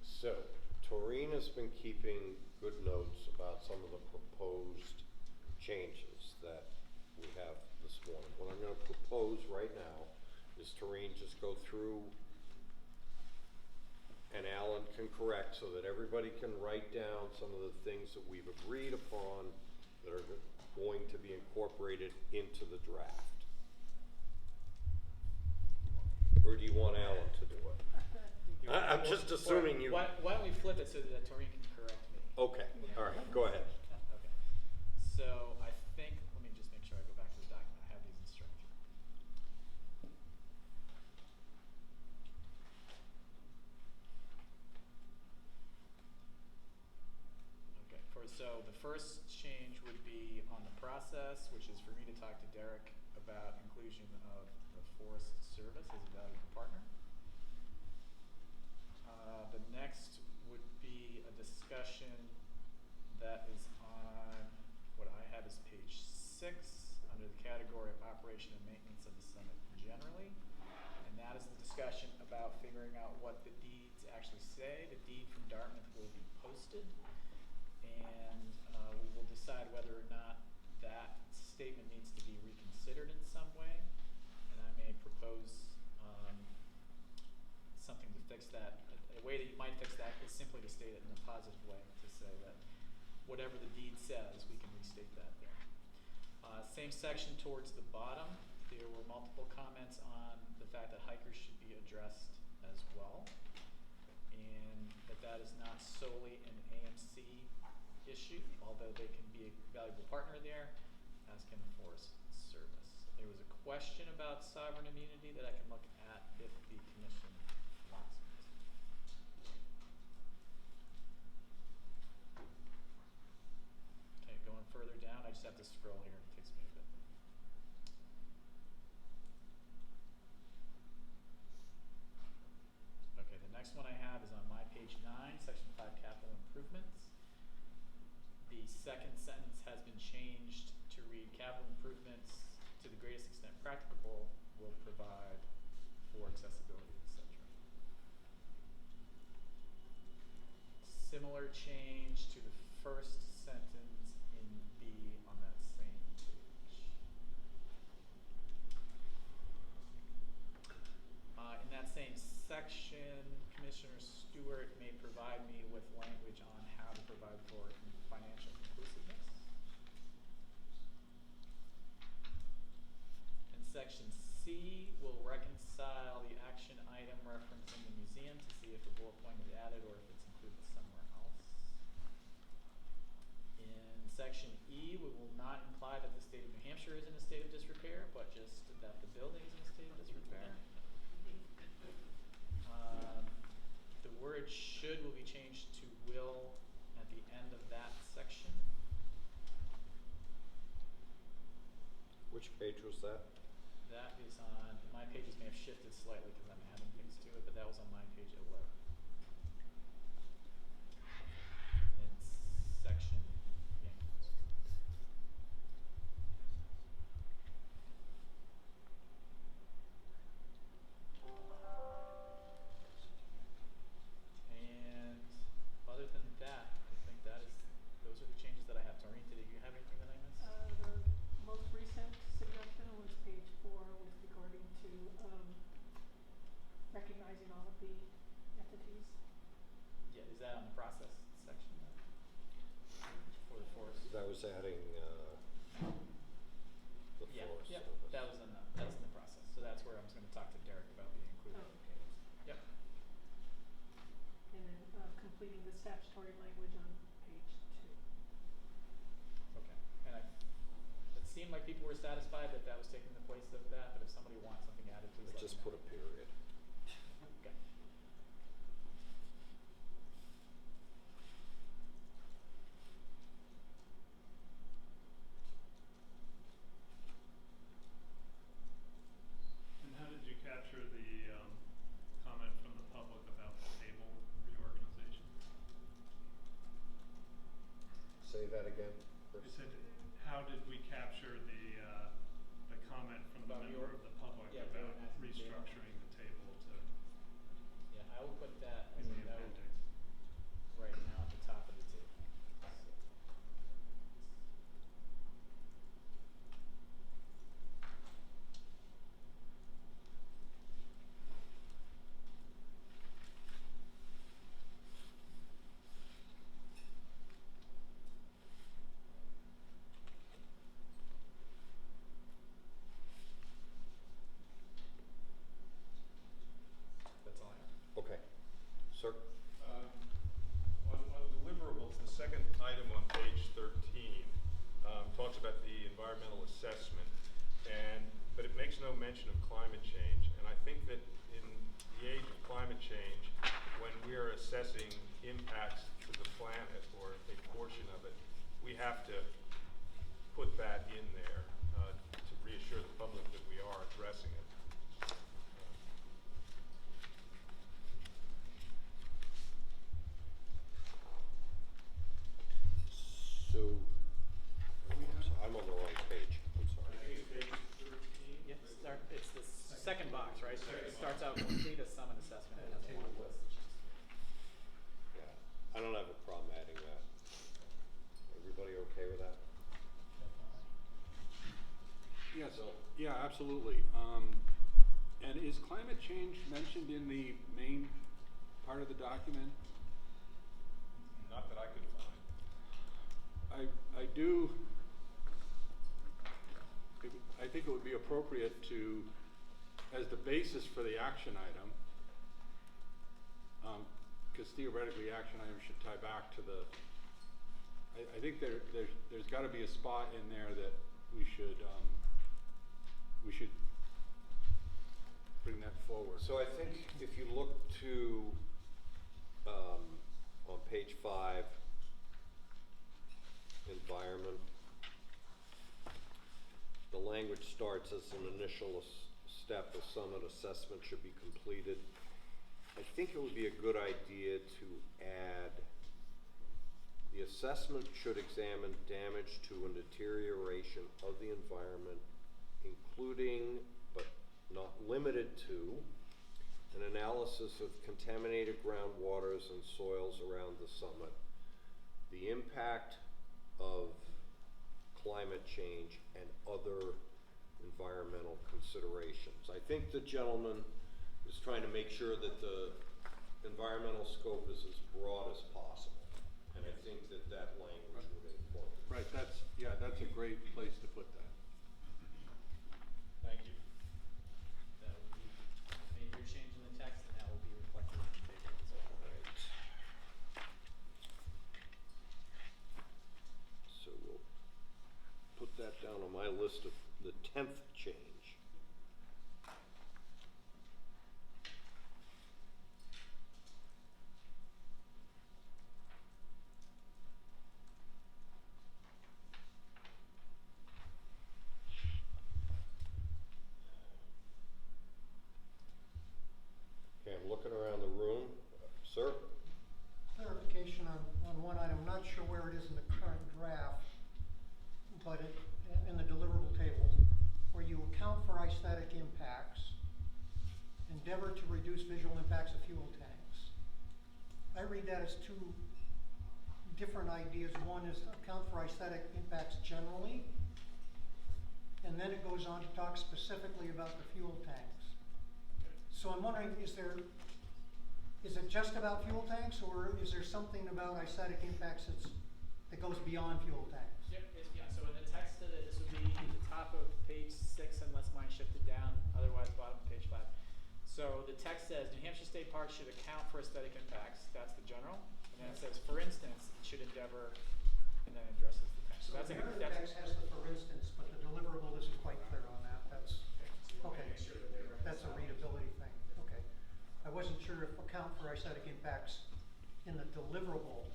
so Taurine has been keeping good notes about some of the proposed changes that we have this morning. What I'm going to propose right now is Taurine just go through and Alan can correct so that everybody can write down some of the things that we've agreed upon that are going to be incorporated into the draft. Or do you want Alan to do it? I'm just assuming you. Why don't we flip it so that Taurine can correct me? Okay, all right, go ahead. Okay. So I think, let me just make sure I go back to the document. I have these in structure. Okay, so the first change would be on the process, which is for me to talk to Derek about inclusion of the Forest Service as a valuable partner. The next would be a discussion that is on what I have as page 6 under the category of operation and maintenance of the summit generally. And that is the discussion about figuring out what the deeds actually say. The deed from Dartmouth will be posted, and we will decide whether or not that statement needs to be reconsidered in some way. And I may propose something to fix that. A way that you might fix that is simply to state it in a positive way, to say that whatever the deed says, we can restate that there. Same section towards the bottom, there were multiple comments on the fact that hikers should be addressed as well, and that is not solely an AMC issue, although they can be a valuable partner there, as can the Forest Service. There was a question about sovereign immunity that I can look at if the commission wants me to. Okay, going further down, I just have to scroll here. It takes me a bit. Okay, the next one I have is on my page 9, section 5, capital improvements. The second sentence has been changed to read capital improvements to the greatest extent practicable will provide for accessibility, etc. Similar change to the first sentence in B on that same page. In that same section, Commissioner Stewart may provide me with language on how to provide for financial inclusiveness. In section C, we'll reconcile the action item referencing the museum to see if a bullet point is added or if it's included somewhere else. In section E, we will not imply that the state of New Hampshire is in a state of disrepair, but just that the building is in a state of disrepair. The word should will be changed to will at the end of that section. Which page was that? That is on, my pages may have shifted slightly because I'm adding things to it, but that was on my page 11. In section, yeah. And other than that, I think those are the changes that I have. Taurine, did you have anything that I missed? The most recent suggestion was page 4 with regarding to recognizing all of the entities. Yeah, is that on the process section for the forest? That was adding the Yeah, Forest yeah, Service. that's in the process. So that's where I was going to talk to Derek about being included. completing the statutory language on page 2. Okay, and it seemed like people were satisfied that that was taking the place of that, but if somebody wants something added, please let me Just know. put a period. Okay. And how did you capture the comment from the public about the table reorganization? Say that again, I Chris. said, how did we capture the comment from the About member reorg- of the public yeah, about reorganizing the table. restructuring the table to, Yeah, I will put that as in a the note appendix? right now at the top of the table. That's all I have. Okay. Sir? On deliverables, the second item on page 13 talks about the environmental assessment, but it makes no mention of climate change. And I think that in the age of climate change, when we're assessing impacts to the planet or a portion of it, we have to put that in there to reassure the public that we are addressing it. So, I'm on the wrong page. I'm sorry. I think it's page 13. Yeah, it's the second box, right? So it starts out complete a sum and assessment and has a long list. Yeah, I don't have a problem adding that. Everybody okay with that? Yes, yeah, absolutely. And is climate change mentioned in the main part of the document? Not that I could find. I do, I think it would be appropriate to, as the basis for the action item, because theoretically action items should tie back to the, I think there's got to be a spot in there that we should bring that forward. So I think if you look to, on page 5, environment, the language starts as an initial step, a summit assessment should be completed. I think it would be a good idea to add, the assessment should examine damage to and deterioration of the environment, including but not limited to an analysis of contaminated groundwaters and soils around the summit, the impact of climate change and other environmental considerations. I think the gentleman is trying to make sure that the environmental scope is as broad as possible. And I think that that language would inform it. Right, that's a great place to put that. Thank you. That will be a major change in the text, and that will be reflected in the table as well. Right. So we'll put that down on my list of the 10th change. Okay, I'm looking around the room. Sir? Clarification on one item, I'm not sure where it is in the current draft, but in the deliverable tables, where you account for aesthetic impacts, endeavor to reduce visual impacts of fuel tanks. I read that as two different ideas. One is account for aesthetic impacts generally, and then it goes on to talk specifically about the fuel tanks. So I'm wondering, is it just about fuel tanks, or is there something about aesthetic impacts that goes beyond fuel tanks? Yep, yeah, so in the text of it, this would be at the top of page 6 unless mine shifted down, otherwise bottom of page 5. So the text says, New Hampshire State Parks should account for aesthetic impacts, that's the general. And And then it says, for instance, it should endeavor, and then addresses the thing. So that's the text has the for instance, but the deliverable isn't quite clear on that. That's, okay. That's a readability thing, okay. I wasn't sure if account for aesthetic impacts in the deliverable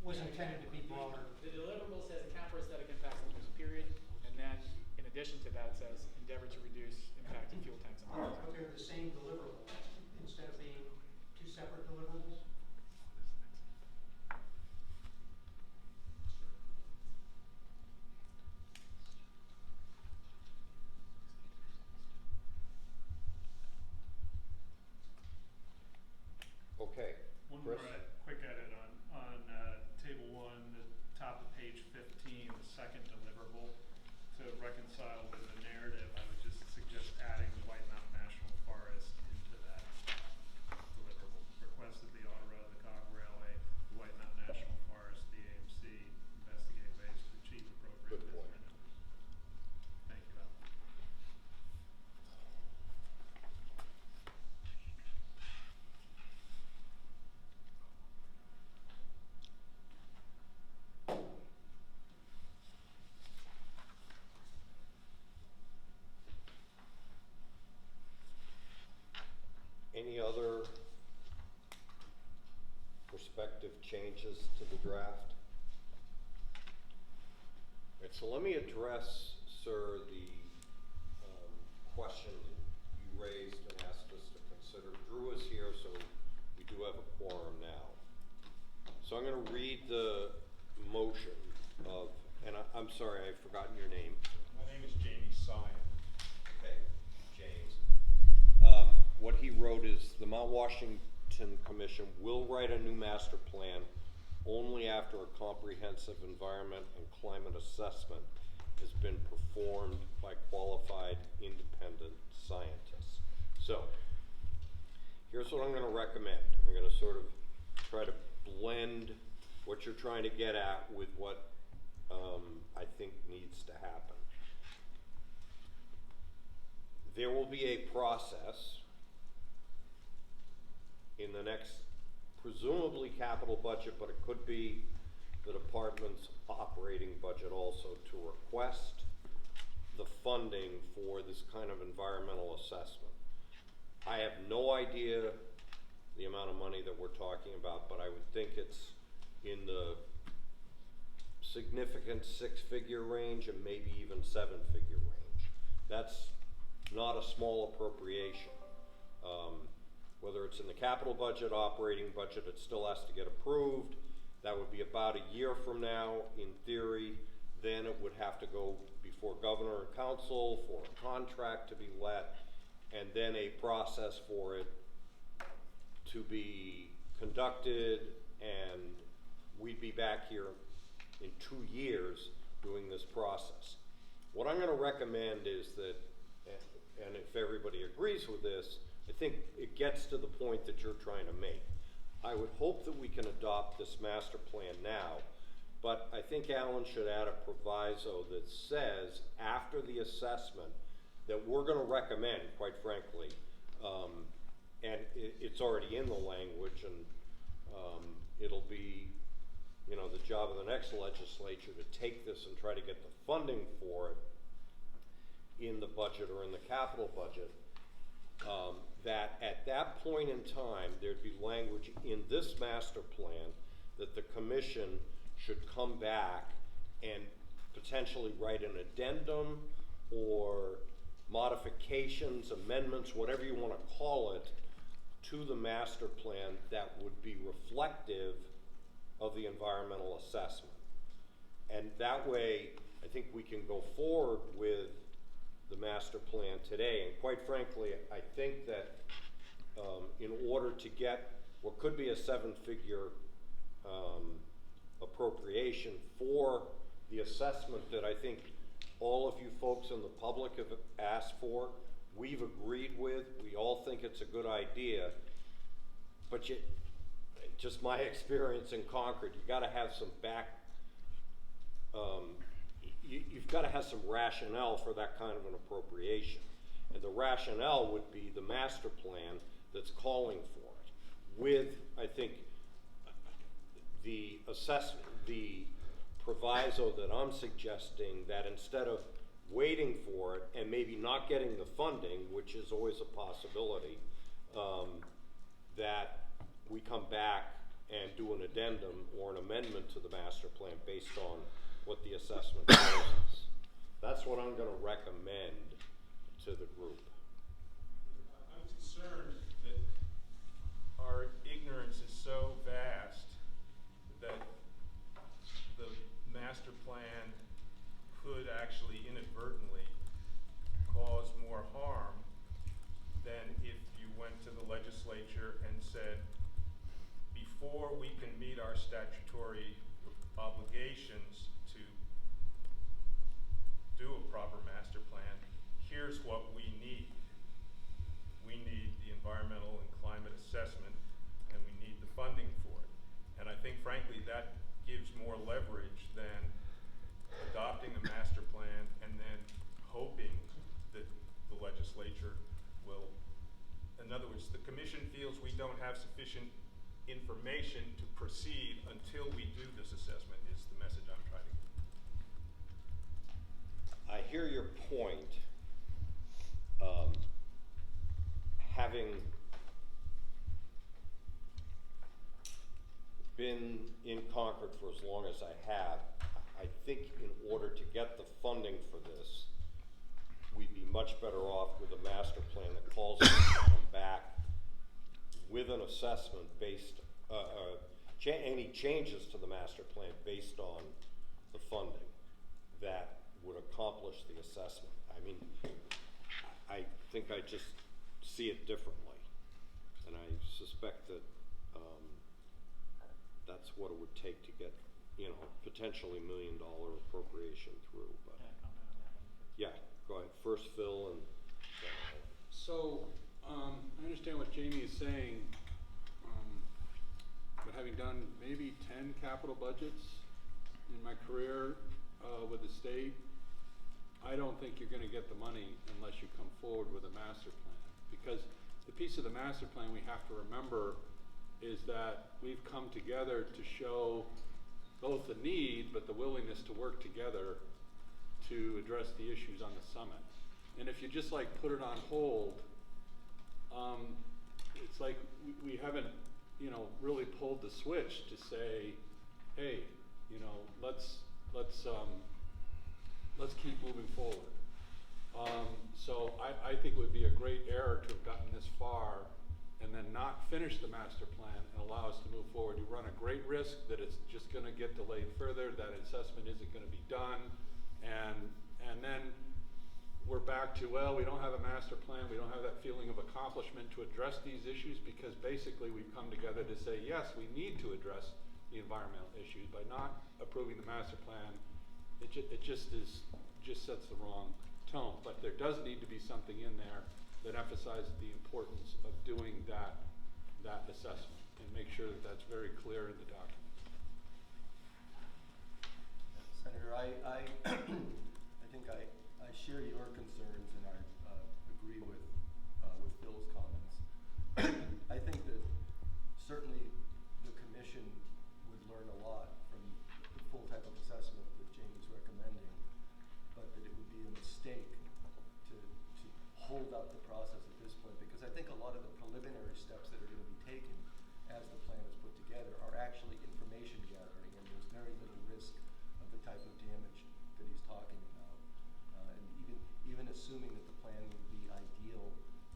was intended to be broader. The deliverable says account for aesthetic impacts, and there's a period, and then in addition to that, it says endeavor to reduce impact of fuel tanks and others. But they're the same deliverable instead of being two separate deliverables? Okay, One Chris? more quick edit on table 1, the top of page 15, the second deliverable. To reconcile with the narrative, I would just suggest adding the White Mountain National Forest into that deliverable. Request that the Ottawa, the Cog Railway, the White Mountain National Forest, the AMC investigate ways to achieve appropriate Good point. measures. Thank you, Al. Any other prospective changes to the draft? All right, so let me address, sir, the question you raised and asked us to consider. Drew is here, so we do have a quorum now. So I'm going to read the motion of, and I'm sorry, I've forgotten your name. My name is Jamie Sion. Okay, James. What he wrote is the Mount Washington Commission will write a new master plan only after a comprehensive environment and climate assessment has been performed by qualified independent scientists. So, here's what I'm going to recommend. I'm going to sort of try to blend what you're trying to get at with what I think needs to happen. There will be a process in the next, presumably capital budget, but it could be the department's operating budget also, to request the funding for this kind of environmental assessment. I have no idea the amount of money that we're talking about, but I would think it's in the significant 6-figure range and maybe even 7-figure range. That's not a small appropriation. Whether it's in the capital budget, operating budget, it still has to get approved. That would be about a year from now, in theory. Then it would have to go before governor and council for a contract to be let, and then a process for it to be conducted, and we'd be back here in 2 years doing this process. What I'm going to recommend is that, and if everybody agrees with this, I think it gets to the point that you're trying to make. I would hope that we can adopt this master plan now, but I think Alan should add a proviso that says after the assessment that we're going to recommend, quite frankly, and it's already in the language, and it'll be, you know, the job of the next legislature to take this and try to get the funding for it in the budget or in the capital budget. That at that point in time, there'd be language in this master plan that the commission should come back and potentially write an addendum or modifications, amendments, whatever you want to call it, to the master plan that would be reflective of the environmental assessment. And that way, I think we can go forward with the master plan today. And quite frankly, I think that in order to get what could be a 7-figure appropriation for the assessment that I think all of you folks in the public have asked for, we've agreed with, we all think it's a good idea, but just my experience in Concord, you gotta have some you've got to have some rationale for that kind of an appropriation. And the rationale would be the master plan that's calling for it, with, I think, the proviso that I'm suggesting, that instead of waiting for it and maybe not getting the funding, which is always a possibility, that we come back and do an addendum or an amendment to the master plan based on what the assessment shows. That's what I'm gonna recommend to the group. I'm concerned that our ignorance is so vast that the master plan could actually inadvertently cause more harm than if you went to the legislature and said, before we can meet our statutory obligations to do a proper master plan, here's what we need. We need the environmental and climate assessment, and we need the funding for it. And I think, frankly, that gives more leverage than adopting a master plan and then hoping that the legislature will. In other words, the commission feels we don't have sufficient information to proceed until we do this assessment, is the message I'm trying to give. I hear your point. Having been in Concord for as long as I have, I think in order to get the funding for this, we'd be much better off with a master plan that calls us to come back with an assessment based, any changes to the master plan based on the funding that would accomplish the assessment. I mean, I think I just see it differently, and I suspect that that's what it would take to get, potentially $1 million appropriation through. But yeah, go ahead. First, Phil, and So, I understand what Jamie is saying, but having done maybe 10 capital budgets in my career with the state, I don't think you're going to get the money unless you come forward with a master plan. Because the piece of the master plan we have to remember is that we've come together to show both the need, but the willingness to work together to address the issues on the summit. And if you just like put it on hold, it's like we haven't, really pulled the switch to say, hey, let's keep moving forward. So I think it would be a great error to have gotten this far and then not finish the master plan and allow us to move forward. You run a great risk that it's just going to get delayed further, that assessment isn't going to be done, and then we're back to, well, we don't have a master plan, we don't have that feeling of accomplishment to address these issues, because basically we've come together to say, yes, we need to address the environmental issues. By not approving the master plan, it just sets the wrong tone. But there does need to be something in there that emphasizes the importance of doing that assessment, and make sure that that's very clear in the document. Senator, I think I share your concerns, and I agree with Phil's comments. I think that certainly the commission would learn a lot from the full type of assessment that Jamie's recommending, but that it would be a mistake to hold up the process at this point, because I think a lot of the preliminary steps that are going to be taken as the plan is put together are actually information gathering, and there's very little risk of the type of damage that he's talking about. And even assuming that the plan would be ideal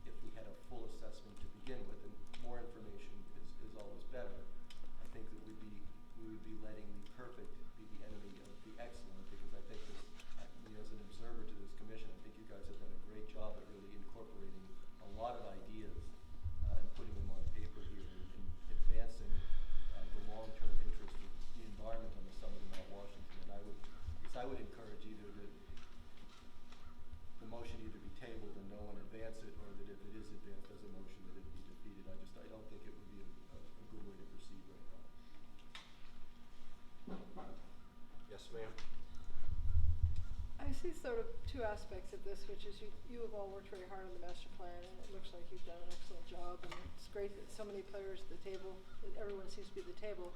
if we had a full assessment to begin with, and more information is always better, I think that we would be letting the perfect be the enemy of the excellent, because I think this, as an observer to this commission, I think you guys have done a great job at really incorporating a lot of ideas and putting them on paper here, and advancing the long-term interest of the environment on the summit of Mount Washington. And I would encourage either that the motion either be tabled and no one advance it, or that if it is advanced as a motion, that it be defeated. I don't think it would be a good way to proceed right now. yes, ma'am. I see sort of two aspects of this, which is you have all worked very hard on the master plan, and it looks like you've done an excellent job, and it's great that so many players at the table, that everyone seems to be at the table.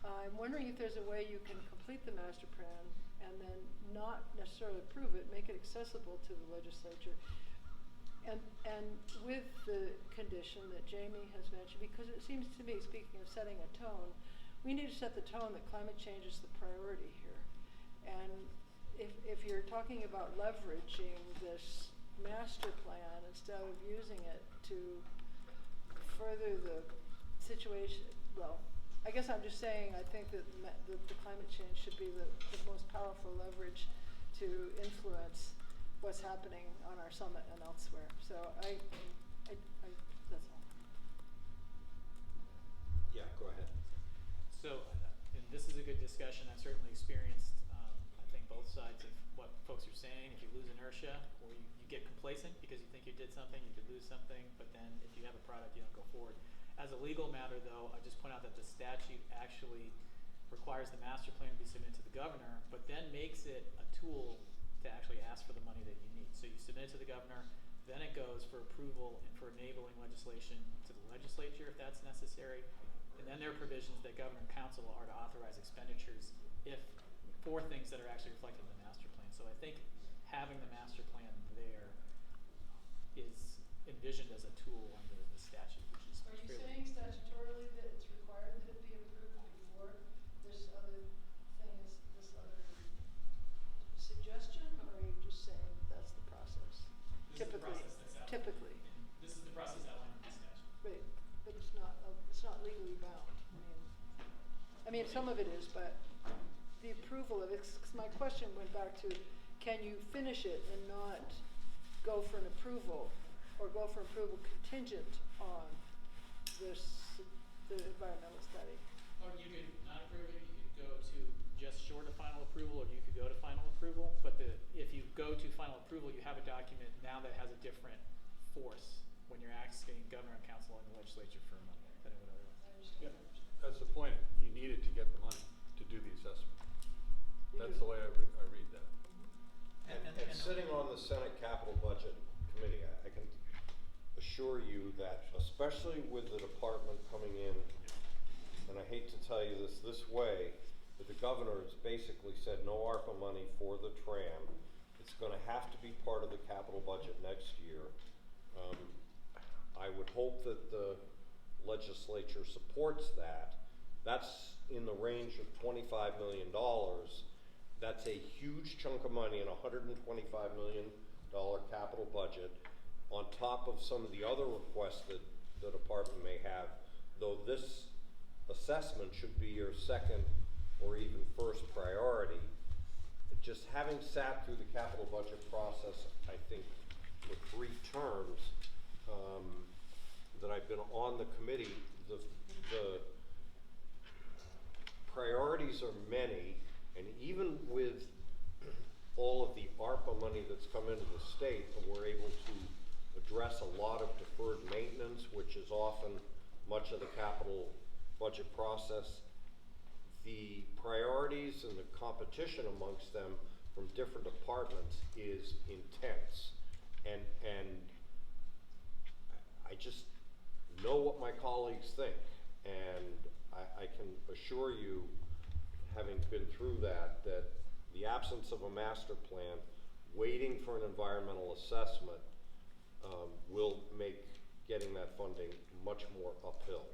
I'm wondering if there's a way you can complete the master plan and then not necessarily approve it, make it accessible to the legislature. And with the condition that Jamie has mentioned, because it seems to me, speaking of setting a tone, we need to set the tone that climate change is the priority here. And if you're talking about leveraging this master plan instead of using it to further the situation, well, I guess I'm just saying I think that the climate change should be the most powerful leverage to influence what's happening on our summit and elsewhere. So I that's all. Yeah, go ahead. So, and this is a good discussion. I've certainly experienced, I think, both sides of what folks are saying. If you lose inertia or you get complacent because you think you did something, you could lose something, but then if you have a product, you don't go forward. As a legal matter, though, I just point out that the statute actually requires the master plan to be submitted to the governor, but then makes it a tool to actually ask for the money that you need. So you submit it to the governor, then it goes for approval and for enabling legislation to the legislature if that's necessary. And then there are provisions that governor and council are to authorize expenditures for things that are actually reflected in the master plan. So I think having the master plan there is envisioned as a tool under the statute, which is Are you fairly. saying statutorily that it's required that it be approved before this other thing is, this other suggestion, or are you just saying that's the process? This is the process that's outlined. Typically. This is the process outlined in the statute. Right, but it's not legally bound. I mean, some of it is, but the approval of it, 'cause my question went back to, can you finish it and not go for an approval, or go for approval contingent on the environmental study? Or you could not approve it, you could go to just short of final approval, or you could go to final approval. But if you go to final approval, you have a document now that has a different force when you're asking governor and council and the legislature for money than it would otherwise. Yeah, that's the point. You needed to get the money to do the assessment. That's the way I read that. And sitting on the Senate Capital Budget Committee, I can assure you that, especially with the department coming in, and I hate to tell you this way, but the governor has basically said no ARPA money for the tram. It's going to have to be part of the capital budget next year. I would hope that the legislature supports that. That's in the range of $25 million. That's a huge chunk of money in a $125 million capital budget, on top of some of the other requests that the department may have, though this assessment should be your second or even first priority. Just having sat through the capital budget process, I think, for 3 terms that I've been on the committee, the priorities are many, and even with all of the ARPA money that's come into the state, and we're able to address a lot of deferred maintenance, which is often much of the capital budget process, the priorities and the competition amongst them from different departments is intense. And I just know what my colleagues think, and I can assure you, having been through that the absence of a master plan, waiting for an environmental assessment, will make getting that funding much more uphill.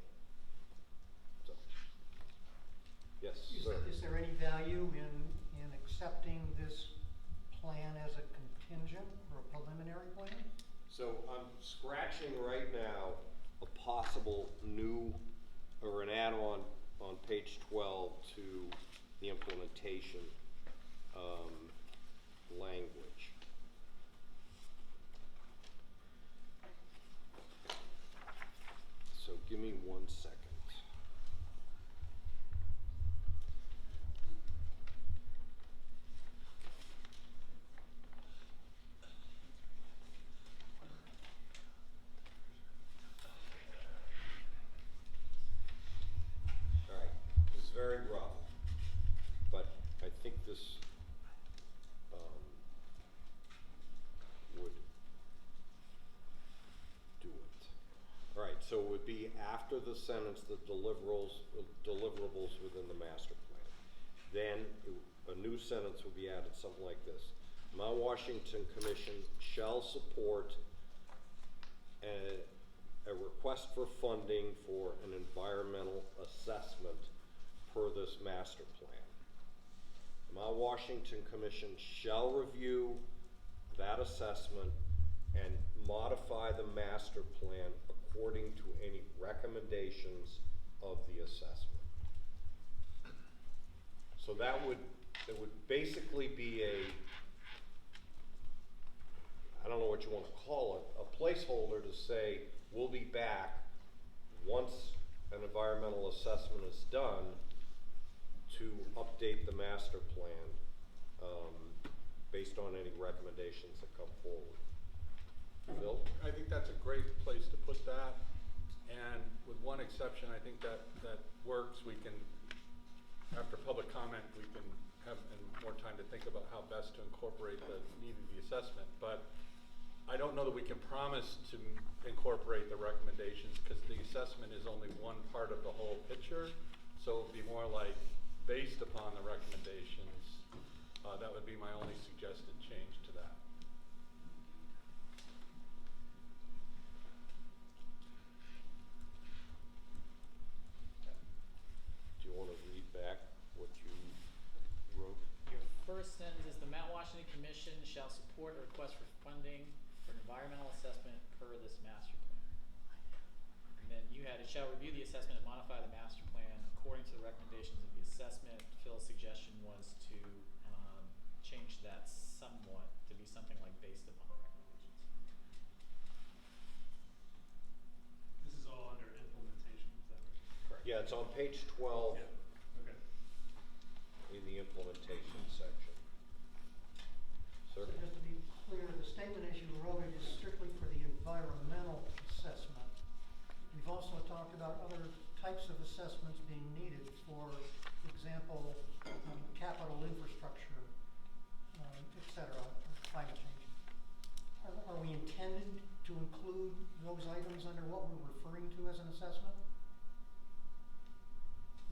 So, yes, sir. Is there any value in accepting this plan as a contingent or a preliminary plan? So I'm scratching right now a possible new, or an add-on on page 12 to the implementation language. So give me 1 second. All right, it's very rough, but I think this would do it. All right, so it would be after the sentence, the deliverables within the master plan. Then a new sentence will be added, something like this. Mount Washington Commission shall support a request for funding for an environmental assessment per this master plan. The Mount Washington Commission shall review that assessment and modify the master plan according to any recommendations of the assessment. So it would basically be I don't know what you want to call it, a placeholder to say, we'll be back once an environmental assessment is done to update the master plan based on any recommendations that come forward. Phil? I think that's a great place to put that, and with one exception, I think that works. We can, after public comment, we can have more time to think about how best to incorporate the need of the assessment, but I don't know that we can promise to incorporate the recommendations because the assessment is only one part of the whole picture, so it would be more like based upon the recommendations. That would be my only suggested change to that. Do you want to read back what you wrote? Your first sentence is the Mount Washington Commission shall support a request for funding for an environmental assessment per this master plan. And then you had, it shall review the assessment and modify the master plan according to the recommendations of the assessment. Phil's suggestion was to change that somewhat to be something like based upon the recommendations. This is all under implementation, is that right? Correct. Yeah, it's on page 12 Yeah, okay. in the implementation section. Sir? So just to be clear, the statement as you wrote it is strictly for the environmental assessment. We've also talked about other types of assessments being needed, for example, capital infrastructure, et cetera, climate change. Are we intended to include those items under what we're referring to as an assessment?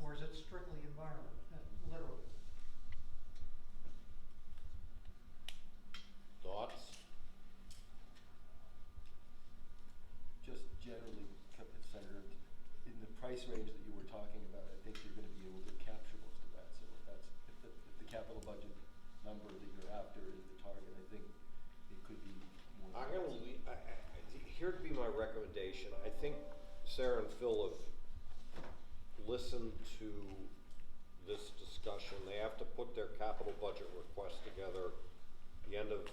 Or is it strictly environment, literally? Thoughts? Just generally, Senator, in the price range that you were talking about, I think you're going to be able to capture most of that. So if the capital budget number that you're after is the target, I think it could be more. I'm going to leave, here'd be my recommendation. I think Sarah and Phil have listened to this discussion. They have to put their capital budget request together at the end of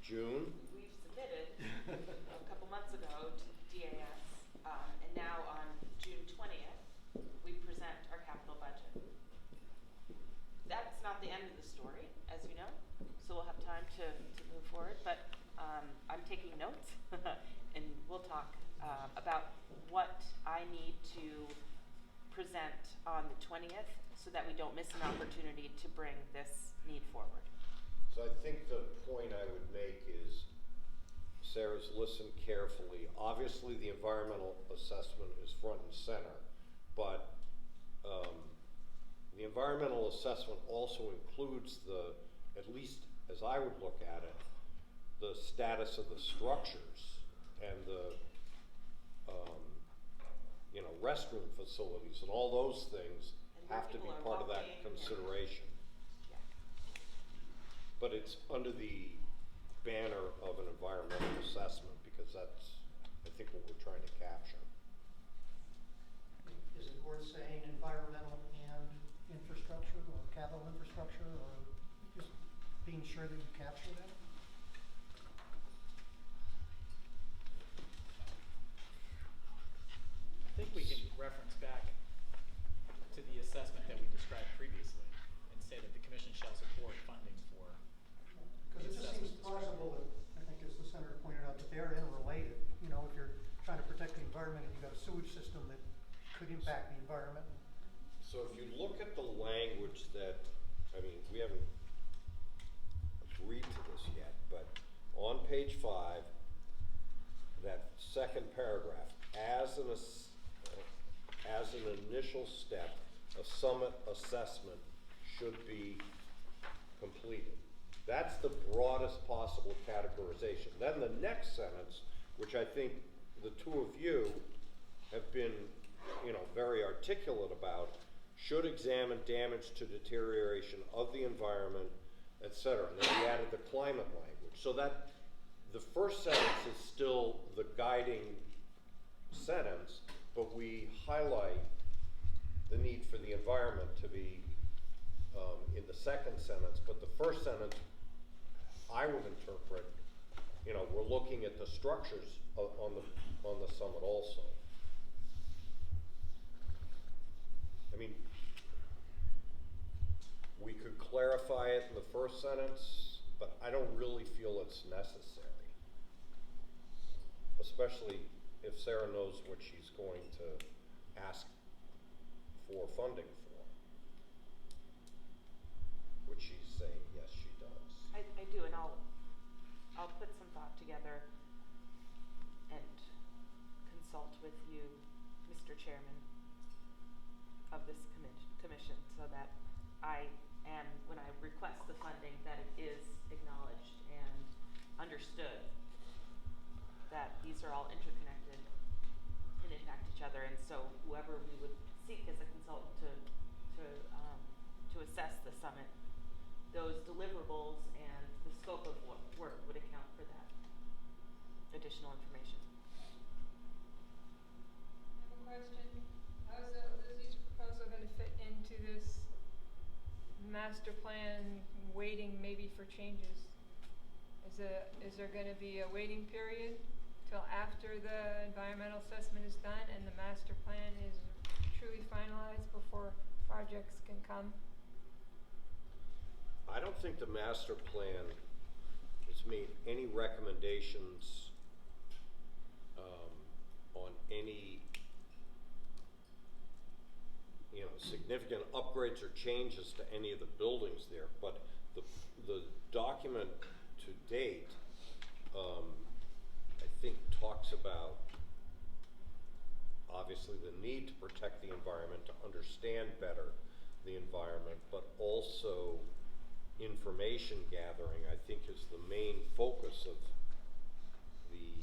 June. We've submitted a couple months ago to DAS, and now on June 20th, we present our capital budget. That's not the end of the story, as you know, so we'll have time to move forward, but I'm taking notes, and we'll talk about what I need to present on the 20th so that we don't miss an opportunity to bring this need forward. So I think the point I would make is Sarah's listened carefully. Obviously, the environmental assessment is front and center, but the environmental assessment also includes at least as I would look at it, the status of the structures and the restroom facilities and all those things And have to be people are part of that walking and- consideration. Yeah. But it's under the banner of an environmental assessment because that's, I think, what we're trying to capture. Is it worth saying environmental and infrastructure or capital infrastructure, or just being sure that you capture that? I think we can reference back to the assessment that we described previously and say that the commission shall support funding for Because it just seems plausible that, I think as the senator pointed out, that they're interrelated. You know, if you're trying to protect the environment and you've got a sewage system that could impact the environment. So if you look at the language that, I mean, we haven't agreed to this yet, but on page 5, that second paragraph, as an initial step, a summit assessment should be completed. That's the broadest possible categorization. Then the next sentence, which I think the two of you have been, very articulate about, should examine damage to deterioration of the environment, etc. And then we added the climate language. So that the first sentence is still the guiding sentence, but we highlight the need for the environment to be in the second sentence. But the first sentence, I would interpret, we're looking at the structures on the summit also. I mean, we could clarify it in the first sentence, but I don't really feel it's necessary. Especially if Sarah knows what she's going to ask for funding for. Which she's saying, yes, she does. I do, and I'll put some thought together and consult with you, Mr. Chairman, of this commission, so that when I request the funding, that it is acknowledged and understood that these are all interconnected and impact each other, and so whoever we would seek as a consultant to assess the summit, those deliverables and the scope of work would account for that additional information. I have a question. How's Lizzie's proposal going to fit into this master plan waiting maybe for changes? Is there going to be a waiting period till after the environmental assessment is done and the master plan is truly finalized before projects can come? I don't think the master plan has made any recommendations on any significant upgrades or changes to any of the buildings there, but the document to date I think talks about obviously the need to protect the environment, to understand better the environment, but also information gathering, I think, is the main focus of the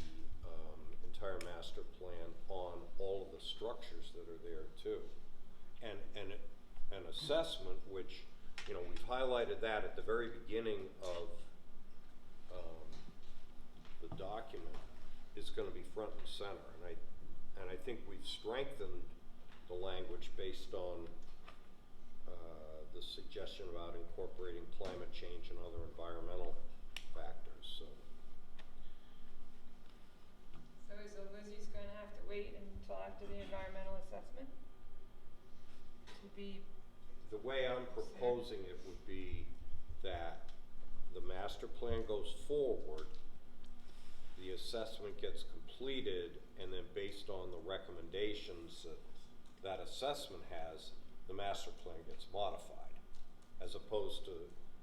entire master plan on all of the structures that are there too. And an assessment, which, we've highlighted that at the very beginning of the document, is going to be front and center. And I think we've strengthened the language based on the suggestion about incorporating climate change and other environmental factors. So is Lizzie's going to have to wait until after the environmental assessment to be? the way I'm proposing it would be that the master plan goes forward, the assessment gets completed, and then based on the recommendations that assessment has, the master plan gets modified, as opposed to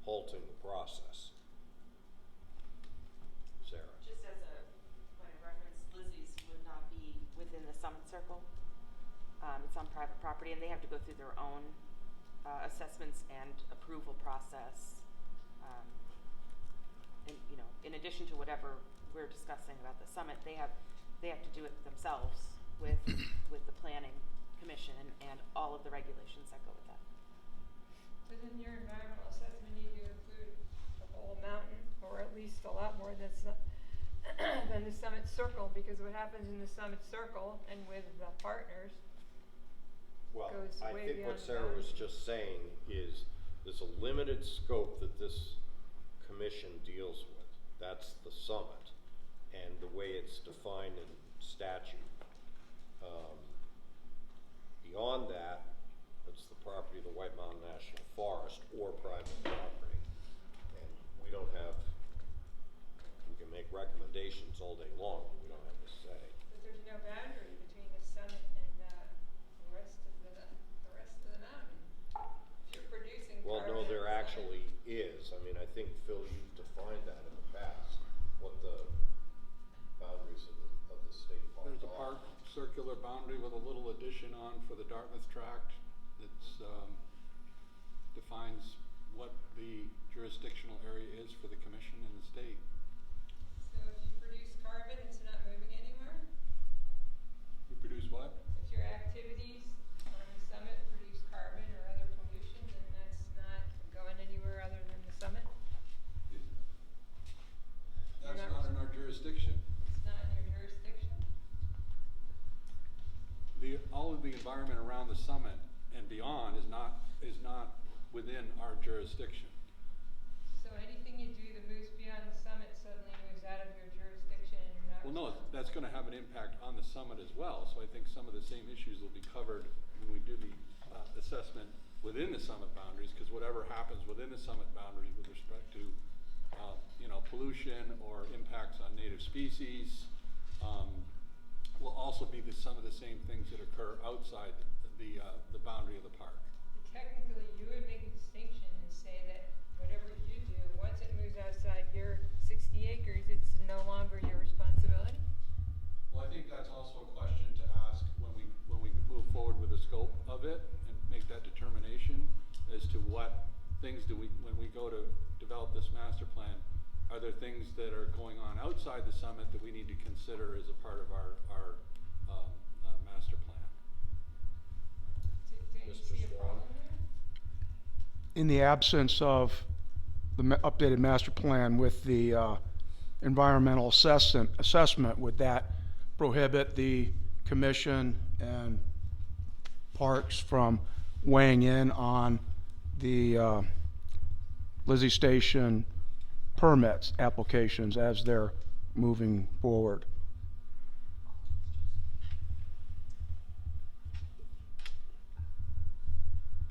halting the process. Sarah? Just as a point of reference, Lizzie's would not be within the summit circle. It's on private property, and they have to go through their own assessments and approval process. And in addition to whatever we're discussing about the summit, they have to do it themselves with the planning commission and all of the regulations that go with that. Doesn't your environmental assessment need to include the whole mountain, or at least a lot more than the summit circle? Because what happens in the summit circle and with the partners Well, goes I way think beyond what the Sarah was boundary. just saying is there's a limited scope that this commission deals with. That's the summit and the way it's defined in statute. Beyond that, it's the property of the White Mountain National Forest or private property. And we can make recommendations all day long, but we don't have a say. But there's no boundary between the summit and the rest of the mountain. If you're producing Well, carbon no, there dioxide- actually is. I mean, I think, Phil, you've defined that in the past, what the boundaries of the state parks are. There's a park circular boundary with a little addition on for the Dartmouth tract that's, defines what the jurisdictional area is for the commission and the state. So if you produce carbon, it's not moving anywhere? You produce what? If your activities on the summit produce carbon or other pollution, then that's not going anywhere other than the summit? That's You're not in our jurisdiction. It's not in your jurisdiction? All of the environment around the summit and beyond is not within our jurisdiction. So anything you do that moves beyond the summit suddenly moves out of your jurisdiction and you're not Well, no, responsible? that's gonna have an impact on the summit as well, so I think some of the same issues will be covered when we do the, assessment within the summit boundaries, cause whatever happens within the summit boundaries with respect to, pollution or impacts on native species, will also be some of the same things that occur outside the boundary of the park. Technically, you would make a distinction and say that whatever you do, once it moves outside your 60 acres, it's no longer your responsibility? Well, I think that's also a question to ask when we move forward with the scope of it and make that determination as to what things when we go to develop this master plan, are there things that are going on outside the summit that we need to consider as a part of our master plan? Do you see a problem there? In the absence of the updated master plan with the environmental assessment, would that prohibit the commission and parks from weighing in on the Lizzie Station permits applications as they're moving forward?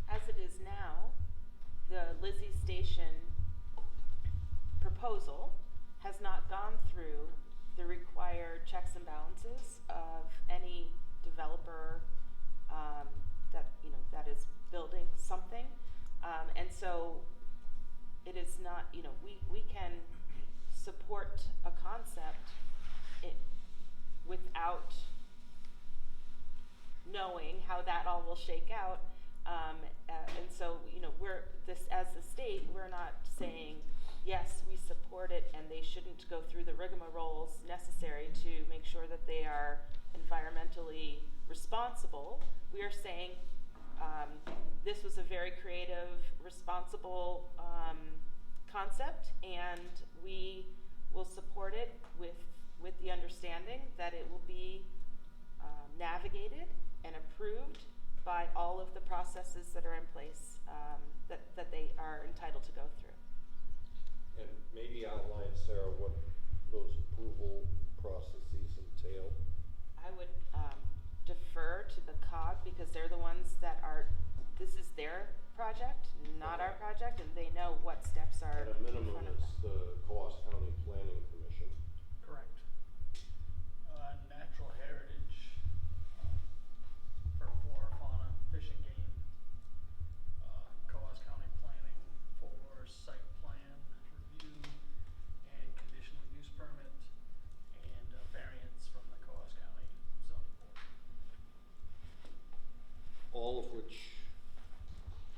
As it is now, the Lizzie Station proposal has not gone through the required checks and balances of any developer that is building something, and so it is not, we can support a concept without knowing how that all will shake out. And so, as the state, we're not saying, yes, we support it and they shouldn't go through the rigmaroles necessary to make sure that they are environmentally responsible. We are saying this was a very creative, responsible concept, and we will support it with the understanding that it will be navigated and approved by all of the processes that are in place that they are entitled to go through. And maybe outline, Sarah, what those approval processes entail. I would defer to the COG because they're the ones that this is their project, not our project, and they know what steps are At a minimum, in front of it's them. the Coas County Planning Commission. Correct. Natural heritage, for flora, fauna, fish and game, Coas County Planning for site plan review and conditional use permit, and a variance from the Coas County zoning board. All of which,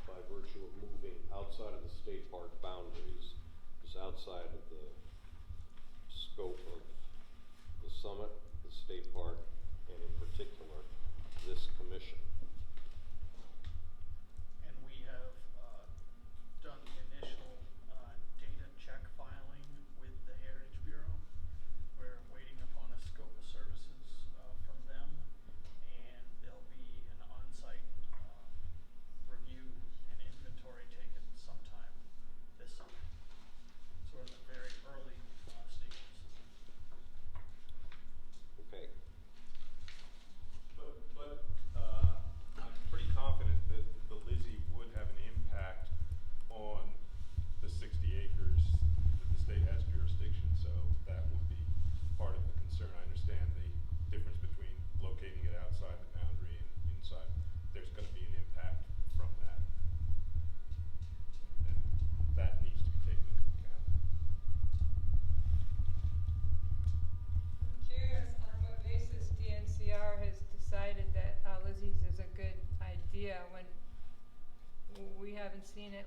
by virtue of moving outside of the state park boundaries, is outside of the scope of the summit, the state park, and in particular, this commission. And we have done the initial data check filing with the Heritage Bureau. We're waiting upon a scope of services from them, and there'll be an on-site review and inventory taken sometime this summer. So we're in the very early stages.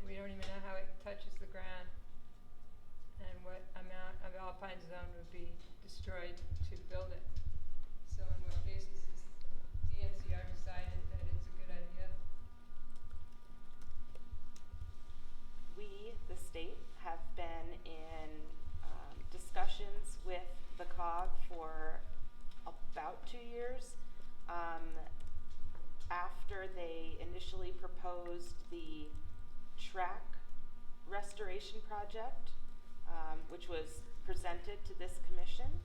we don't even know how it touches the ground, and what amount of alpine zone would be destroyed to build it. So on what basis has the NCR decided that it's a good idea? We, the state, have been in discussions with the COG for about 2 years. After they initially proposed the track restoration project, which was presented to this commission,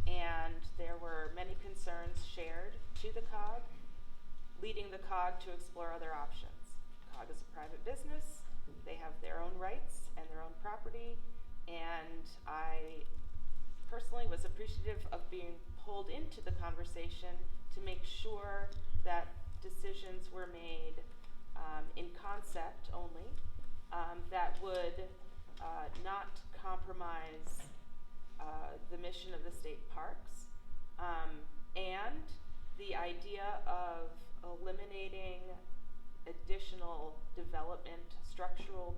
and there were many concerns shared to the COG, leading the COG to explore other options. COG is a private business. They have their own rights and their own property, and I personally was appreciative of being pulled into the conversation to make sure that decisions were made in concept only, that would not compromise the mission of the state parks, and the idea of eliminating additional development structural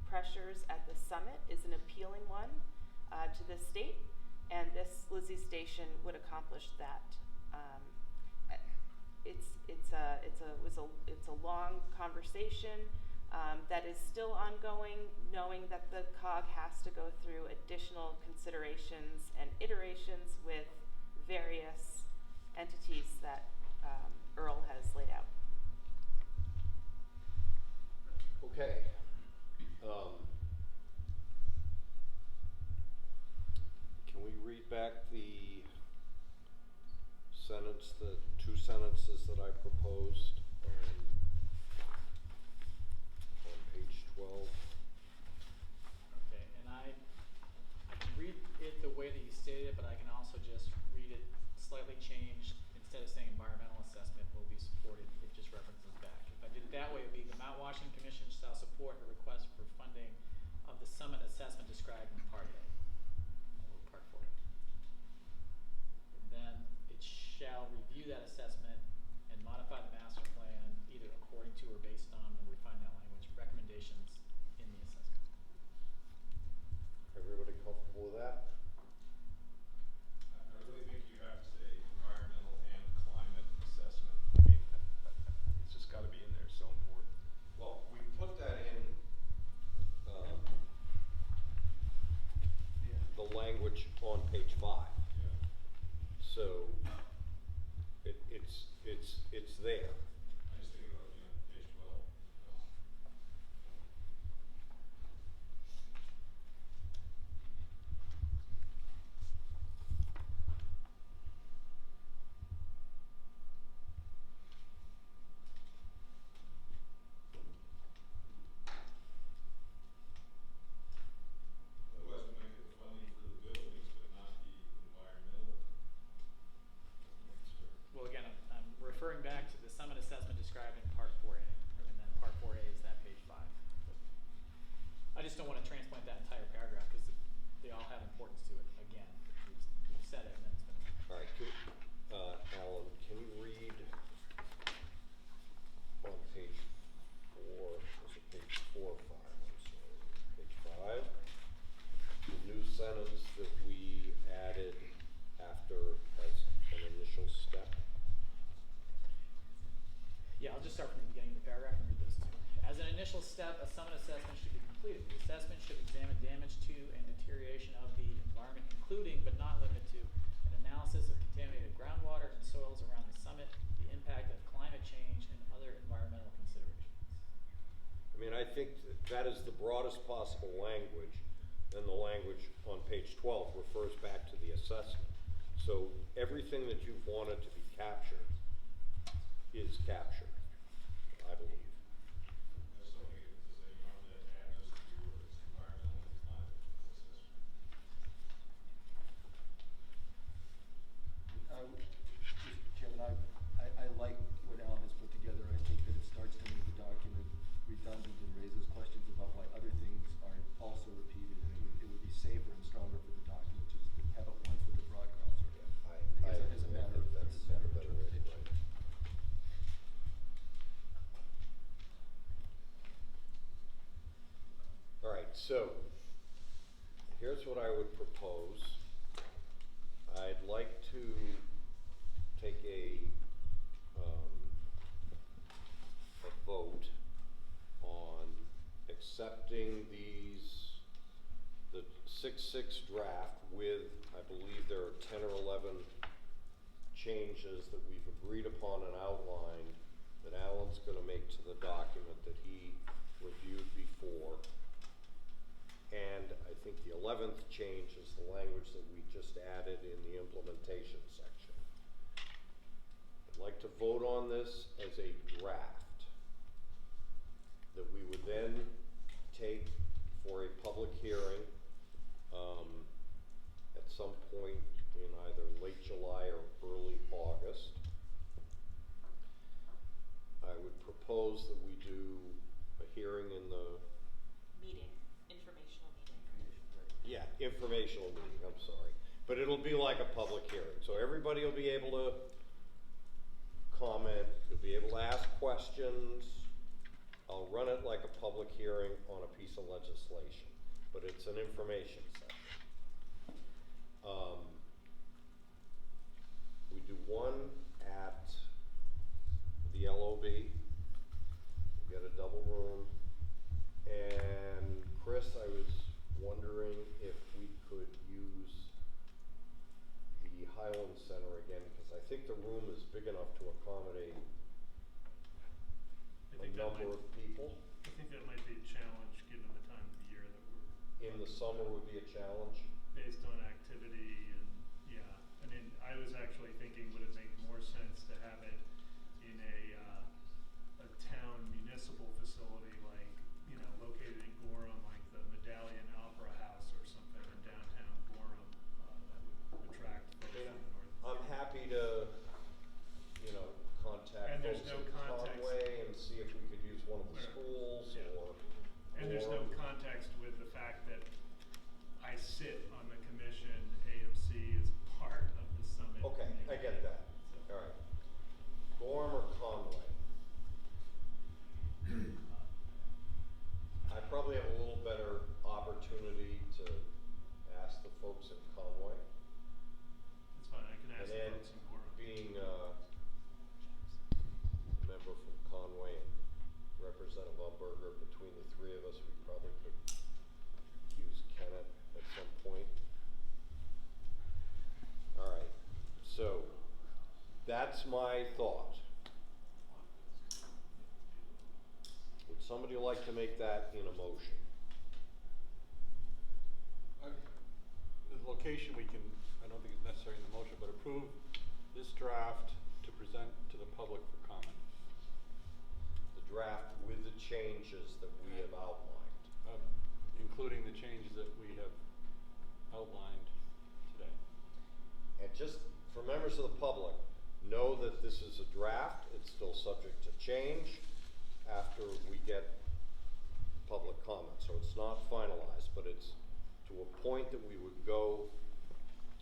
pressures at the summit is an appealing one to the state, and this Lizzie Station would accomplish that. It's a long conversation that is still ongoing, knowing that the COG has to go through additional considerations and iterations with various entities that Earl has laid out. Okay. Can we read back the sentence, the 2 sentences that I proposed on page 12? Okay, and I can read it the way that you stated it, but I can also just read it slightly changed. Instead of saying environmental assessment will be supported, it just references back. If I did it that way, it would be the Mount Washington Commission shall support a request for funding of the summit assessment described in Part A, or Part 4A. Then it shall review that assessment and modify the master plan either according to or based on, and refine that language, recommendations in the assessment. Everybody comfortable with that? I really think you have to say environmental and climate assessment. I mean, it's just got to be in there. It's so important. Well, we put that in the language on page 5. Yeah. So it's there. I just think it ought to be on page 12. Otherwise, we might get the funding for the buildings, but not the environmental. Well, again, I'm referring back to the summit assessment described in Part 4A, and then Part 4A is that page 5. I just don't want to transplant that entire paragraph because they all have importance to it. Again, we've said it, and then it's been. All right, Alan, can you read on page 4, was it page 4 or 5? I'm sorry, page 5, the new sentence that we added after as an initial step. Yeah, I'll just start from the beginning of the paragraph and read those two. As an initial step, a summit assessment should be completed. The assessment should examine damage to and deterioration of the environment, including but not limited to an analysis of contaminated groundwater and soils around the summit, the impact of climate change, and other environmental considerations. I mean, I think that is the broadest possible language, and the language on page 12 refers back to the assessment. So everything that you've wanted to be captured is captured, I believe. I still think it's the same. You want to add those 2 words, environmental and climate assessment. Mr. Chairman, I like what Alan has put together. I think that it starts to make the document redundant and raises questions about why other things aren't also repeated, and it would be safer and stronger for the document just to have it once with a broad crossover. I As a matter of that's as a matter of a better way to interpretation. write it. so here's what I would propose. I'd like to take a vote on accepting the 6-6 draft with, I believe there are 10 or 11 changes that we've agreed upon and outlined that Alan's gonna make to the document that he reviewed before. And I think the 11th change is the language that we just added in the implementation section. I'd like to vote on this as a draft that we would then take for a public hearing at some point in either late July or early August. I would propose that we do a hearing in the Informational meeting. Yeah, informational meeting, I'm sorry. But it'll be like a public hearing, so everybody will be able to comment, you'll be able to ask questions. I'll run it like a public hearing on a piece of legislation, but it's an information session. We do one at the LOB, we get a double room, and Chris, I was wondering if we could use the Highland Center again, because I think the room is big enough to accommodate a number of people. I think that might be a challenge, given the time of the year that we're. In the summer would be a challenge. Based on activity and, yeah, I mean, I was actually thinking, would it make more sense to have it in a town municipal facility, like, you know, located in Gorham, like the Medallion Opera House or something in downtown Gorham, that would attract folks from the north. I'm happy to, you know, contact And there's folks no in context. Conway and see if we could use one of the Right. schools Yeah. or. And there's no context with the fact that I sit on the commission, AMC is part of the summit. Okay, I get that. So- All right. Gorham or Conway? I probably have a little better opportunity to ask the folks in Conway. It's fine, I can ask And the then folks in Gorham. being a member from Conway and Representative Umberger, between the three of us, we probably could use Kenneth at some point. All right, so that's my thought. Would somebody like to make that in a motion? The location we can, I don't think it's necessary in the motion, but approve this draft to present to the public for comment. The draft with the changes that we have outlined. Including the changes that we have outlined today. And just for members of the public, know that this is a draft, it's still subject to change after we get public comment. So it's not finalized, but it's to a point that we would go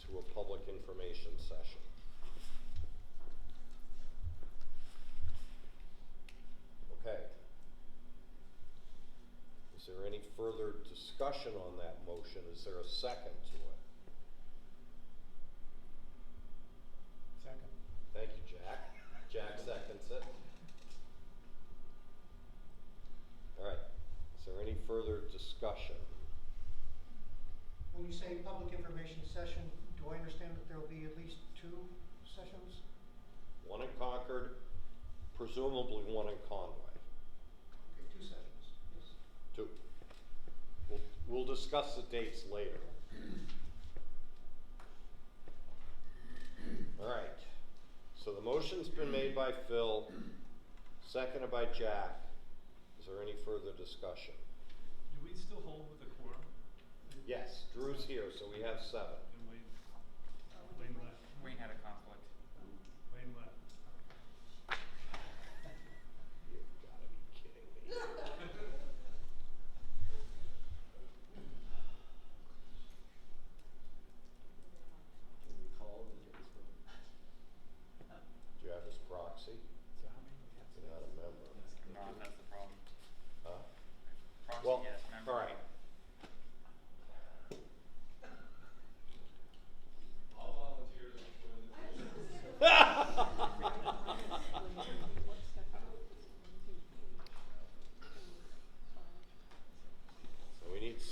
to a public information session. Okay. Is there any further discussion on that motion? Is there a second to it? Second. Thank you, Jack. Jack seconds it. All right. Is there any further discussion? When you say public information session, do I understand that there will be at least 2 sessions? One in Concord, presumably one in Conway. Okay, 2 sessions, yes. 2. We'll discuss the dates later. All right. So the motion's been made by Phil, seconded by Jack. Is there any further discussion? Do we still hold with the quorum? Yes, Drew's here, so we have 7. And Wayne left. Wayne had a conflict. Wayne left. You've got to be kidding me. Can we call and get this vote? Do you have his proxy? So how many do we have? You're not a member. No, that's the problem. Huh? Proxy, Well, yes, member. all right.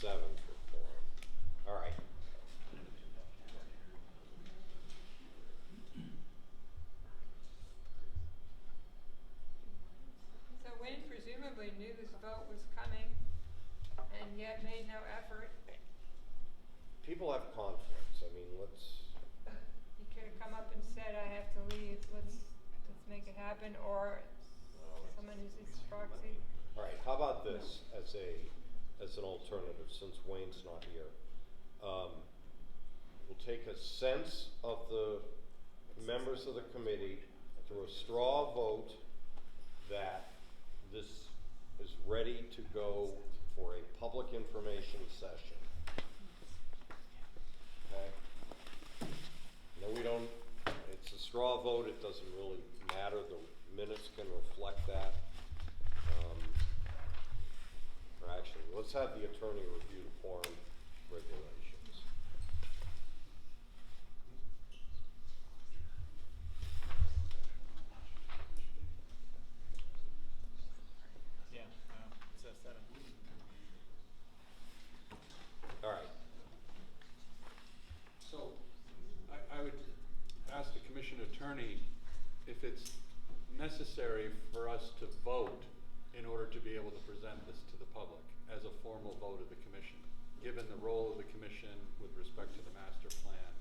7 for quorum. All right. So Wayne presumably knew this vote was coming and yet made no effort. People have conflicts. I mean, let's. He could have come up and said, I have to leave, let's make it happen, or someone who's his proxy. All right. How about this as an alternative, since Wayne's not here? We'll take a sense of the members of the committee through a straw vote that this is ready to go for a public information session. Okay? No, we don't, it's a straw vote, it doesn't really matter, the minutes can reflect that. Or actually, let's have the attorney review the quorum regulations. Yeah, it says 7. All right. So, I would ask the commission attorney if it's necessary for us to vote in order to be able to present this to the public as a formal vote of the commission, given the role of the commission with respect to the master plan,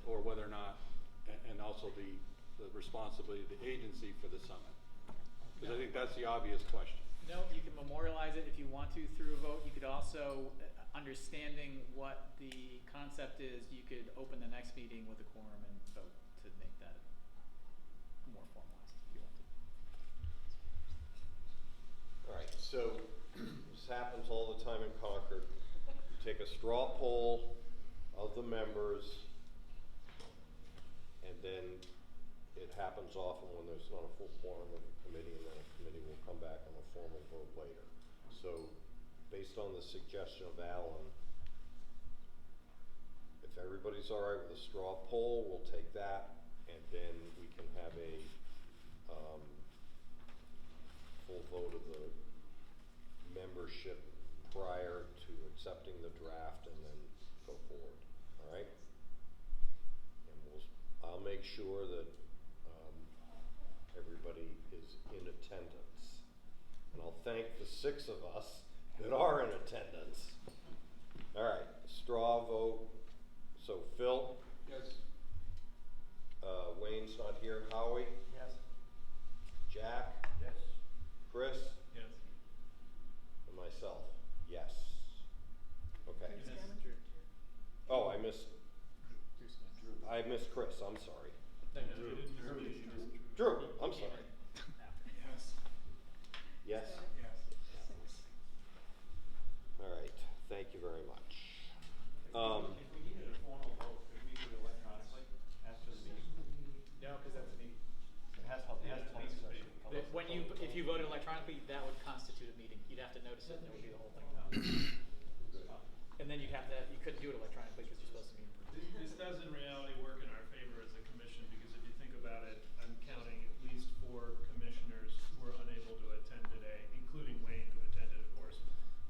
or whether or not, and also the responsibility of the agency for the summit. Because I think that's the obvious question. No, you can memorialize it if you want to through a vote. You could also, understanding what the concept is, you could open the next meeting with a quorum and vote to make that more formalized if you want to. All right, so this happens all the time in Concord. You take a straw poll of the members, and then it happens often when there's not a full quorum of the committee, and then a committee will come back on a formal vote later. So, based on the suggestion of Alan, if everybody's all right with a straw poll, we'll take that, and then we can have a full vote of the membership prior to accepting the draft, and then go forward. All right? And I'll make sure that everybody is in attendance. And I'll thank the 6 of us that are in attendance. All right, straw vote. So Phil? Yes. Wayne's not here. Howie? Yes. Jack? Yes. Chris? Yes. And myself? Yes. Okay. You missed Drew. Oh, I missed Chris. I'm sorry. No, you didn't. Drew, I'm sorry. Yes. Yes? Yes. All right, thank you very much. If we needed a formal vote, could we do it electronically after the meeting? No, because that's a meeting. It has public session. If you voted electronically, that would constitute a meeting. You'd have to notice it, and it would be the whole thing. And then you couldn't do it electronically because you're supposed to meet in person. This does in reality work in our favor as a commission, because if you think about it, I'm counting at least 4 commissioners who were unable to attend today, including Wayne, who attended, of course,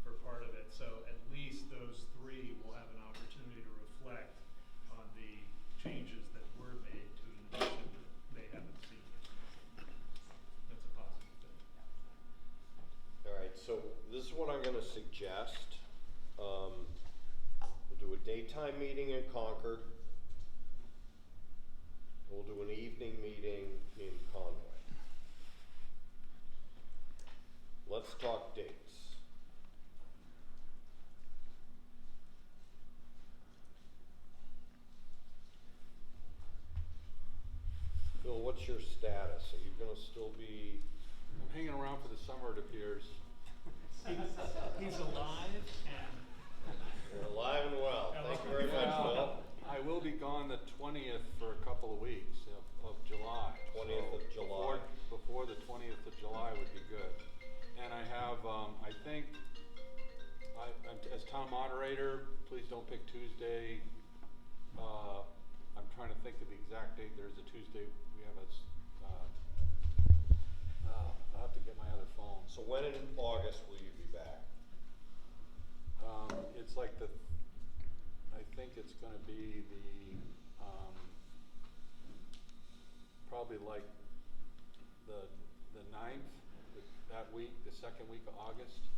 for part of it. So at least those 3 will have an opportunity to reflect on the changes that were made to an edition that they haven't seen. That's a positive thing. All right, so this is what I'm gonna suggest. We'll do a daytime meeting in Concord. We'll do an evening meeting in Conway. Let's talk dates. Phil, what's your status? Are you gonna still be? I'm hanging around for the summer, it appears. He's alive and. You're alive and well. Thank you very much, Phil. I will be gone the 20th for a couple of weeks of July. 20th of July. Before the 20th of July would be good. And I have, I think, as town moderator, please don't pick Tuesday. I'm trying to think of the exact date. There's a Tuesday, we have I'll have to get my other phone. So when in August will you be back? think it's gonna be the, probably like the 9th, that week, the second week of August.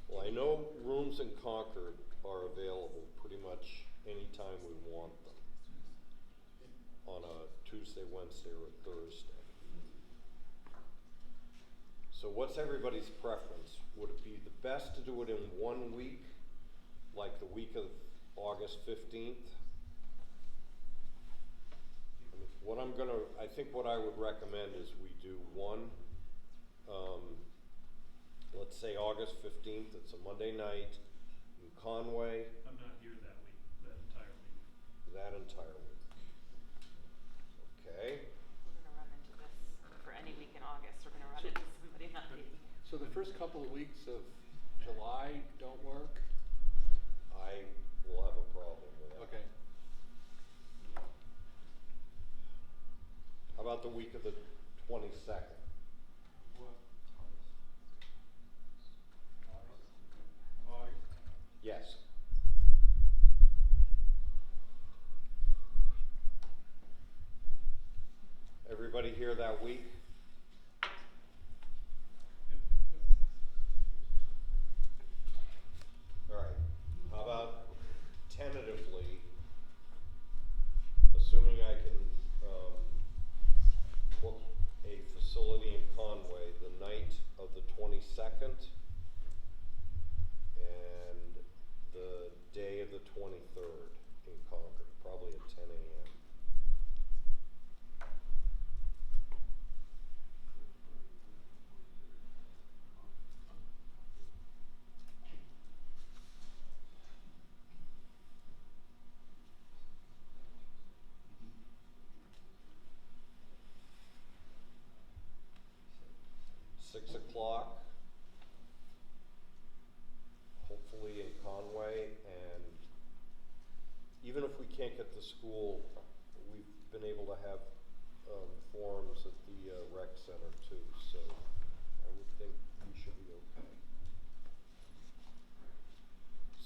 Well, I know rooms in Concord are available pretty much anytime we want them, on a Tuesday, Wednesday, or a Thursday. So what's everybody's preference? Would it be the best to do it in 1 week, like the week of August 15th? I think what I would recommend is we do one, let's say August 15th, it's a Monday night in Conway. I'm not here that week, that entire week. That entire week. Okay. We're gonna run into this for any week in August, we're gonna run into somebody not being here. So the first couple of weeks of July don't work? I will have a problem with that. Okay. How about the week of the 22nd? Yes. Everybody here that week? All right. How about tentatively, assuming I can book a facility in Conway the night of the 22nd and the day of the 23rd in Concord, probably at 10 a.m. Six o'clock, hopefully in Conway, and even if we can't get to school, we've been able to have forums at the rec center too, so I would think we should be okay.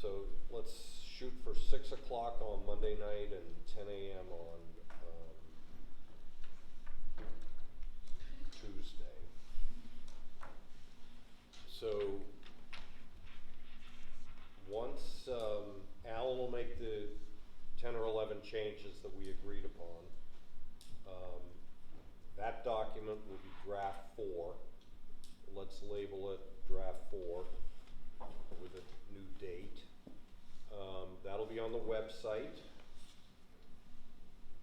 So let's shoot for 6 o'clock on Monday night and 10 a.m. on Tuesday. So once Alan will make the 10 or 11 changes that we agreed upon, that document will be draft 4. Let's label it draft 4 with a new date. That'll be on the website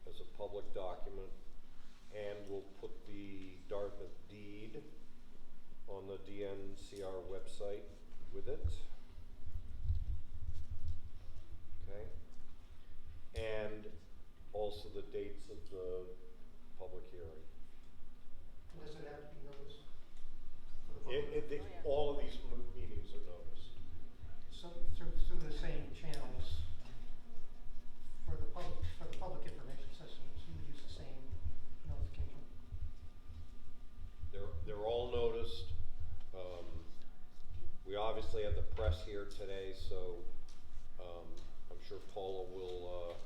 as a public document, and we'll put the Dartmouth deed on the DNCR website with it. Okay. And also the dates of the public hearing. Does it have to be noticed for the public? All of these meetings are noticed. So through the same channels for the public information systems, you would use the same notification? They're all noticed. We obviously had the press here today, so I'm sure Paula will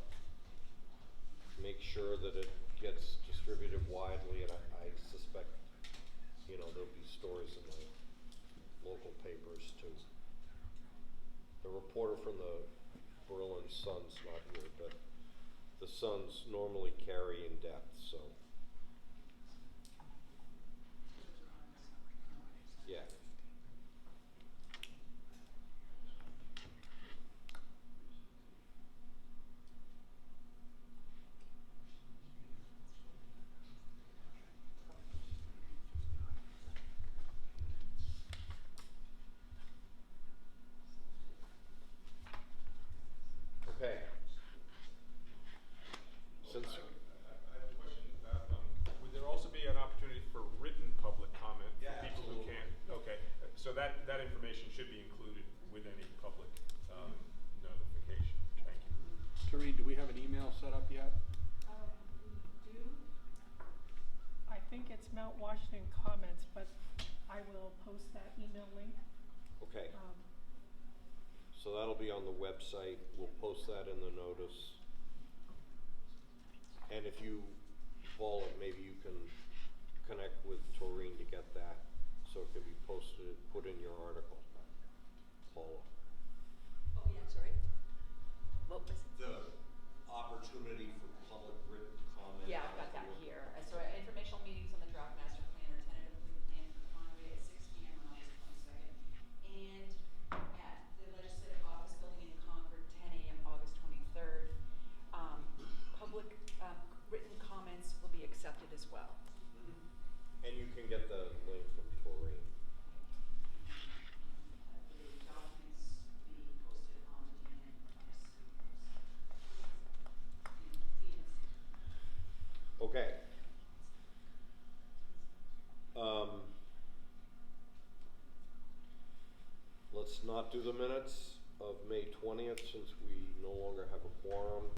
make sure that it gets distributed widely, and I suspect, there'll be stories in the local papers too. The reporter from the Berlin Sun's not here, but the Suns normally carry in depth, so. Yeah. Okay. Since I have a question about, would there also be an opportunity for written public comment for people who can't? Okay, so that information should be included with any public notification. Thank you. Tareen, do we have an email set up yet? We do. I think it's Mount Washington comments, but I will post that email link. Okay. So that'll be on the website, we'll post that in the notice. And if you, Paula, maybe you can connect with Taurine to get that, so it can be posted, put in your article, Paula. Oh, yeah, sorry. What was it? The opportunity for public written comment. Yeah, I've got that here. So informational meetings on the draft master plan are tentatively planned for Conway at 6 p.m. on August 22nd, and at the Legislative Office Building in Concord, 10 a.m. August 23rd. Public written comments will be accepted as well. And you can get the link from Taurine. The documents be posted on the DNS. Okay. Let's not do the minutes of May 20th since we no longer have a quorum.